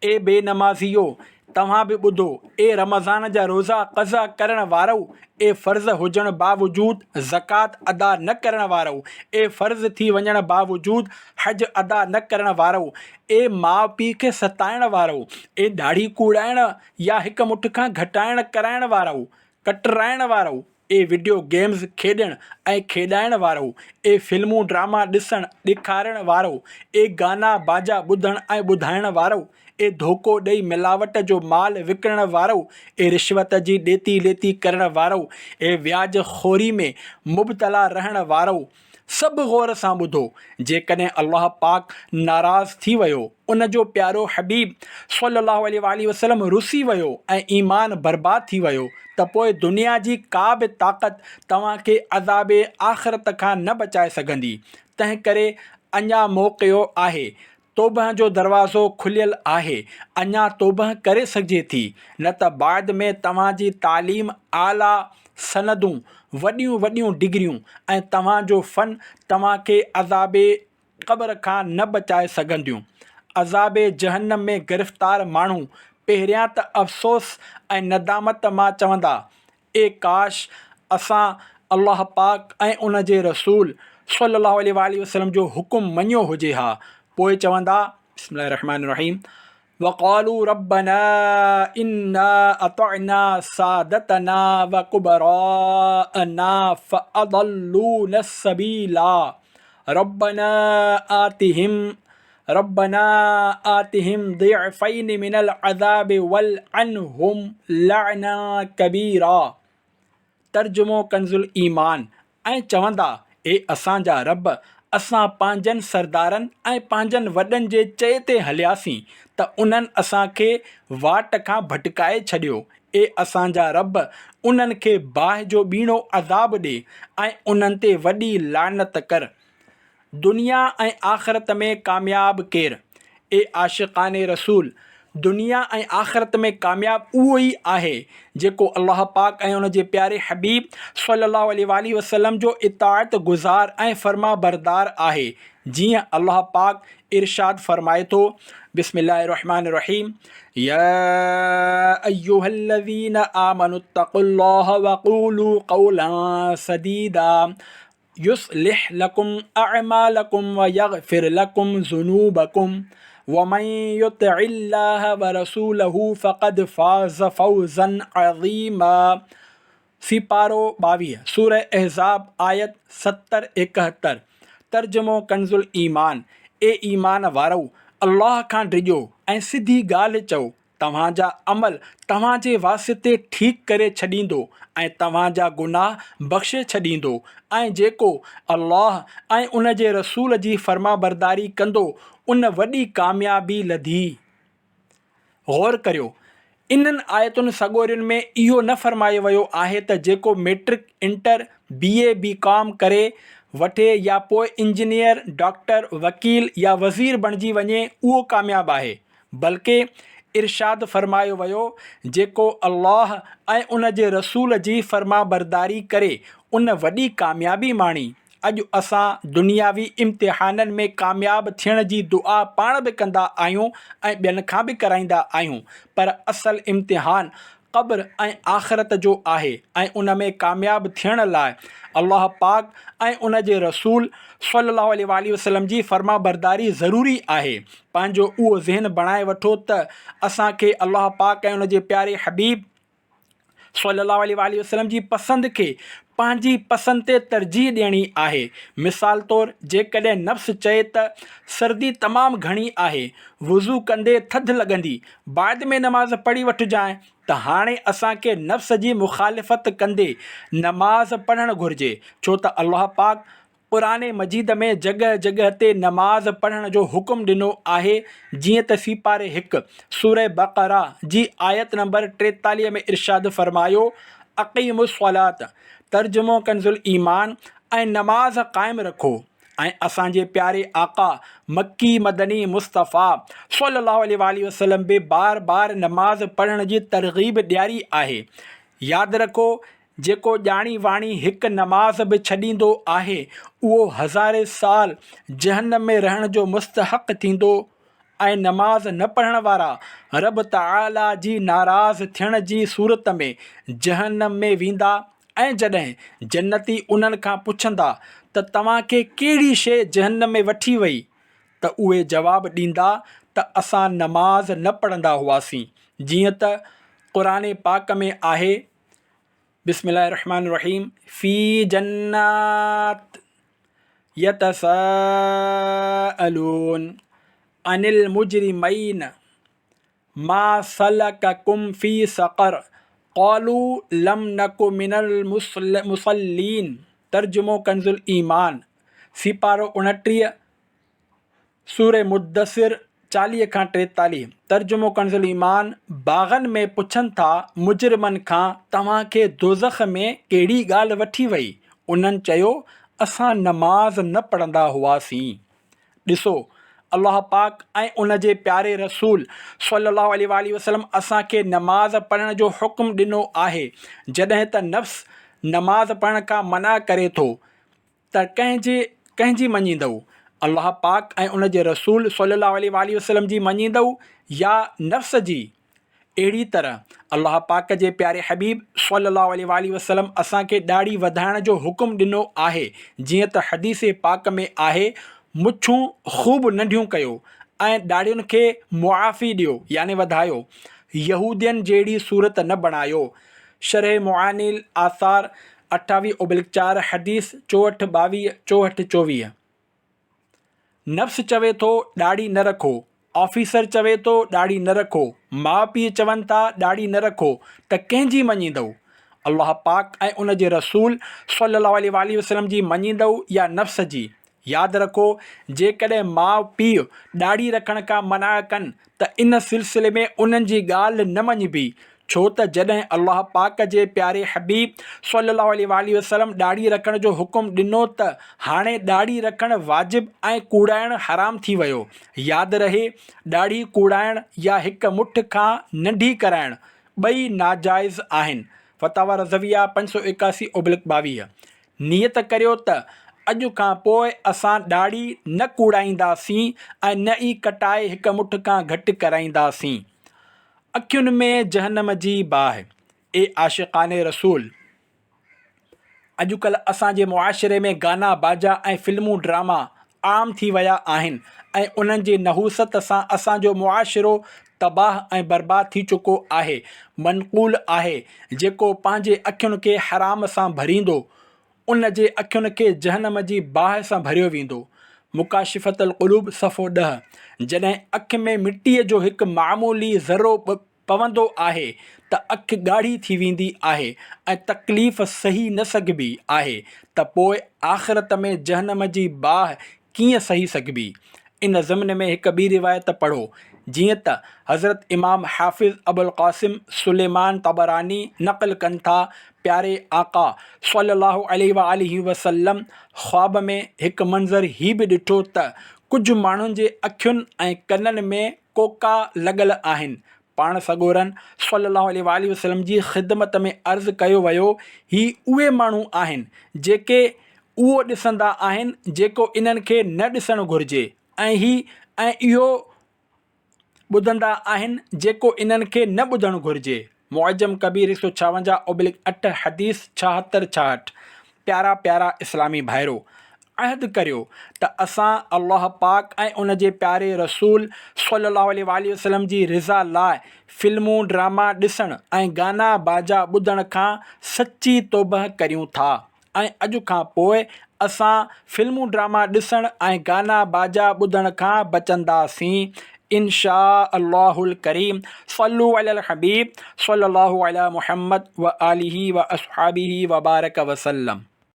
ए बेनमाज़ियो तव्हां बि ॿुधो, ए रमज़ान जा रोज़ा क़ज़ा करण वारो, ए फ़र्ज़ हुजण बावजूदु ज़कात अदा न करण वारो, ए फ़र्ज़ थी वञण बावजूदु हज अदा न करण वारो, ए माउ पीउ खे सताइण वारो, ए दाढ़ी कूड़ाइण या हिकु मुठ खां घटाइण कराइण वारो, कटराइण वारो, ए वीडियो गेम्स खेॾण ऐं खेॾाइण वारो, ए फिल्मूं ड्रामा ॾिसण ॾेखारण वारो, ए गाना बाजा ॿुधण ऐं ॿुधाइण वारो, ए धोखो ॾेई मिलावट जो माल विकिणण वारो, ए रिश्वत जी ॾेती लेती करण वारो, ए व्याज खोरी में मुबतला रहण वारो। सभु गौर सां ॿुधो, जेकॾहिं अल्लाह पाक नाराज़ थी वियो, उन जो प्यारो हबीब सल्लल्लाहु अलैहि वसल्लम रुसी वियो ऐं ईमान बर्बाद थी वियो त पोइ दुनिया जी का बि ताक़त तव्हांखे अज़ाबे आख़िरत खां न बचाए सघंदी। तंहिं करे अञा मौक़ो आहे, तौबह जो दरवाज़ो खुलियल आहे, अञा तौबह करे सघिजे थी, न त बाद में तव्हांजी तालीम आला सनदूं वॾियूं वॾियूं डिग्रियूं ऐं तव्हांजो फ़न तव्हांखे अज़ाबे क़ब्र खां न बचाए सघंदियूं। अज़ाबे जहन्नम में गिरफ़्तार माण्हू पहिरियां त अफ़सोस ऐं नदामत मां चवंदा, ए काश असां अल्लाह पाक ऐं उन जे रसूल सल्लल्लाहु अलैहि वसल्लम जो हुकुम मञियो हुजे हा। पोइ चवंदा, बिस्मिल्लाहिर्रहमानिर्रहीम, वक़ालू रब्बना इन्ना अतअना सादतना व कुबराअना फ़अदल्लूना सबीला रब्बना आतिहिम ज़िअफ़ैनि मिनल अज़ाबि वलअनहुम लअना कबीरा। तर्जुमो कंज़ुल ईमान ऐं चवंदा, ए असांजा रब, असां पंहिंजनि सरदारनि ऐं पंहिंजनि वॾनि जे चए ते हलियासीं त उन्हनि असांखे वाट खां भटकाए छॾियो। ए असांजा रब, उन्हनि खे बाहि जो ॿीणो अज़ाब ॾे ऐं उन्हनि ते वॾी लानत कर। दुनिया ऐं आख़िरत में कामयाबु केरु? ए आशिक़ाने रसूल, दुनिया ऐं आख़िरत में कामयाबु उहो ई आहे जेको अल्लाह पाक ऐं उन जे प्यारे हबीब सल्लल्लाहु अलैहि वसल्लम जो इताअत गुज़ार ऐं फ़र्मा बरदार आहे। जीअं अल्लाह पाक इरशाद फ़रमाए थो, बिस्मिल्लाहिर्रहमानिर्रहीम, या अय्युहल्लज़ीना आमनुत्तक़ुल्लाह वक़ूलू क़ौलन सदीदा युस्लिह लकुम अअमालकुम व यग़फिर लकुम ज़ुनूबकुम वमन युतिइल्लाह व रसूलहू फ़क़द फ़ाज़ फ़ौज़न अज़ीमा। सिपारो 22 सूरह अहज़ाब आयत 70-71। तर्जुमो कंज़ुल ईमान, ए ईमान वारो, अल्लाह खां डिॼो ऐं सिधी ॻाल्हि चओ। तव्हांजा अमल तव्हांजे वास्ते ठीकु करे छॾींदो ऐं तव्हांजा गुनाह बख़्शे छॾींदो, ऐं जेको अल्लाह ऐं उन जे रसूल जी फ़र्माबरदारी कंदो उन वॾी कामयाबी लधी। गौर करियो, इन्हनि आयतुनि सॻोरियुनि में इहो न फ़रमायो वियो आहे त जेको मैट्रिक इंटर BA BCom करे वठे या पोइ इंजीनियर डॉक्टर वकील या वज़ीर बणिजी वञे उहो कामयाबु आहे, बल्कि इरशाद फ़रमायो वियो, जेको अल्लाह ऐं उन जे रसूल जी फ़र्माबरदारी करे उन वॾी कामयाबी माणी। अॼु असां दुनियावी इम्तिहाननि में कामयाबु थियण जी दुआ पाण बि कंदा आहियूं ऐं ॿियनि खां बि कराईंदा आहियूं, पर असलु इम्तिहान क़ब्र ऐं आख़िरत जो आहे ऐं उन में कामयाबु थियण लाइ अल्लाह पाक ऐं उन जे रसूल सल्लल्लाहु अलैहि वसल्लम जी फ़र्माबरदारी ज़रूरी आहे। पंहिंजो उहो ज़हन बणाए वठो त असांखे अल्लाह पाक ऐं उन जे प्यारे हबीब सल्लल्लाहु अलैहि वसल्लम जी पसंदि खे पंहिंजी पसंदि ते तरजीह ॾियणी आहे। मिसाल तौरु, जेकॾहिं नफ़्स चए त सर्दी तमामु घणी आहे, वुज़ू कंदे थधि लॻंदी, बाद में नमाज़ पढ़ी वठिजांइ, त हाणे असांखे नफ़्स जी मुखालिफ़त कंदे नमाज़ पढ़णु घुरिजे, छो त अल्लाह पाक क़ुरान मजीद में जगह जगह ते नमाज़ पढ़ण जो हुकुम ॾिनो आहे। जीअं त सीपारे 1 सूरह बक़रा जी आयत नंबर 43 में इरशाद फ़रमायो, अक़ीमुस्सलात, तर्जुमो कंज़ुल ईमान, ऐं नमाज़ क़ाइमु रखो। ऐं असांजे प्यारे आका मक्की मदनी मुस्तफ़ा सल्लल्लाहु अलैहि वसल्लम बि बार बार नमाज़ पढ़ण जी तरग़ीब ॾियारी आहे। यादि रखो, जेको ॼाणी वाणी हिकु नमाज़ बि छॾींदो आहे उहो हज़ारे साल जहन्नम में रहण जो मुस्तहक़ थींदो। ऐं नमाज़ न पढ़ण वारा रब तआला जी नाराज़ थियण जी सूरत में जहन्नम में वेंदा। ऐं जॾहिं जन्नती उन्हनि खां पुछंदा त तव्हांखे कहिड़ी शइ जहन्नम में वठी वई, त उहे जवाबु ॾींदा त असां नमाज़ न पढ़ंदा हुआसीं। जीअं त क़ुरान पाक में आहे, बिस्मिल्लाहिर्रहमानिर्रहीम, फ़ी जन्नात यतसाअलून अनिल मुजरिमीन मा सलककुम फ़ी सक़र क़ालू लम नकु मिनल मुसल्लीन। तर्जुमो कंज़ुल ईमान, सीपारो 29 सूरह मुद्दसिर 40 खां 43। तर्जुमो कंज़ुल ईमान, बाग़नि में पुछनि था मुजरिमनि खां, तव्हांखे दोज़ख में कहिड़ी ॻाल्हि वठी वई? उन्हनि चयो, असां नमाज़ न पढ़ंदा हुआसीं। ॾिसो, अल्लाह पाक ऐं उन जे प्यारे रसूल सल्लल्लाहु अलैहि वसल्लम असांखे नमाज़ पढ़ण जो हुकुम ॾिनो आहे। जॾहिं त नफ़्स नमाज़ पढ़ण खां मना करे थो त कंहिंजी मञींदव? अल्लाह पाक ऐं उन जे रसूल सल्लल्लाहु अलैहि वसल्लम जी मञींदव या नफ़्स जी? अहिड़ी तरह अल्लाह पाक जे प्यारे हबीब सल्लल्लाहु अलैहि वसल्लम असांखे ॾाढ़ी वधाइण जो हुकुम ॾिनो आहे। जीअं त हदीस पाक में आहे, मुछूं ख़ूब नंढियूं कयो ऐं ॾाढ़ियुनि खे मुआफ़ी ॾियो याने वधायो। यहूदियन जहिड़ी सूरत न बणायो। शरह मुआनिल आसार 28/4 हदीस 64, 22, 64, 24। नफ़्स चवे थो ॾाढ़ी न रखो, ऑफिसर चवे थो ॾाढ़ी न रखो, माउ पीउ चवनि था ॾाढ़ी न रखो, त कंहिंजी मञींदव? अल्लाह पाक ऐं उन जे रसूल सल्लल्लाहु अलैहि वसल्लम जी मञींदव या नफ़्स जी? यादि रखो, जेकॾहिं माउ पीउ ॾाढ़ी रखण खां मना कनि त इन सिलसिले में उन्हनि जी ॻाल्हि न मञिबी। छो त जॾहिं अल्लाह पाक जे प्यारे हबीब सल्लल्लाहु अलैहि वसल्लम ॾाढ़ी रखण जो हुकुम ॾिनो त हाणे ॾाढ़ी रखणु वाजिबु ऐं कूड़ाइणु हराम थी वियो। यादि रहे, ॾाढ़ी कूड़ाइणु या हिकु मुठ खां नंढी कराइणु ॿई नाजाइज़ आहिनि। फतावा रज़विया 581/22। नियत करियो त अॼु खां पोइ असां ॾाढ़ी न कूड़ाईंदासीं ऐं न ई कटाए हिकु मुठ खां घटि कराईंदासीं। अखियुनि में जहन्नम जी बाहि। ए आशिक़ाने रसूल, अॼुकल्ह असांजे मुआशिरे में गाना बाजा ऐं फिल्मूं ड्रामा आम थी विया आहिनि ऐं उन्हनि जी नहूसत सां असांजो मुआशिरो तबाह ऐं बर्बाद थी चुको आहे। मनक़ूल आहे, जेको पंहिंजे अखियुनि खे हराम सां भरींदो उन जे अखियुनि खे जहन्नम जी बाहि सां भरियो वेंदो। मुकाशिफ़तुल क़ुलूब सफ़ो 10। जॾहिं अखि में मिटीअ जो हिकु मामूली ज़रो पवंदो आहे त अखि ॻाढ़ी थी वेंदी आहे ऐं तकलीफ़ सही न सघिबी आहे, त पोइ आख़िरत में जहन्नम जी बाहि कीअं सही सघिबी? इन ज़मन में हिकु ॿी रिवायत पढ़ो। जीअं त हज़रत इमाम हाफ़िज़ अबुल क़ासिम सुलेमान तबरानी नक़ल कनि था, प्यारे आका सल्लल्लाहु अलैहि वसल्लम ख़्वाब में हिकु मंज़र ही बि ॾिठो त कुझु माण्हुनि जे अखियुनि ऐं कननि में कोका लॻल आहिनि। पाण सॻोरन सल्लल्लाहु अलैहि वसल्लम जी ख़िदमत में अर्ज़ु कयो वियो, ही उहे माण्हू आहिनि जेके उहो ॾिसंदा आहिनि जेको इन्हनि खे न ॾिसणु घुरिजे ऐं इहो ॿुधंदा आहिनि जेको इन्हनि खे न ॿुधणु घुरिजे। मुअज्जम कबीर 156/8 हदीस 76-66। प्यारा प्यारा इस्लामी भाइरो, अहद करियो त असां अल्लाह पाक ऐं उन जे प्यारे रसूल सल्लल्लाहु अलैहि वसल्लम जी रिज़ा लाइ फिल्मूं ड्रामा ॾिसण ऐं गाना बाजा ॿुधण खां सची तौबह करियूं था ऐं अॼु खां पोइ असां फिल्मूं ड्रामा ॾिसण ऐं गाना बाजा ॿुधण खां बचंदासीं इंशा अल्लाहुल करीम। सल्लू अलल हबीब सल्लल्लाहु अला मुहम्मद व आलिहि व अस्हाबिहि व बारक वसल्लम।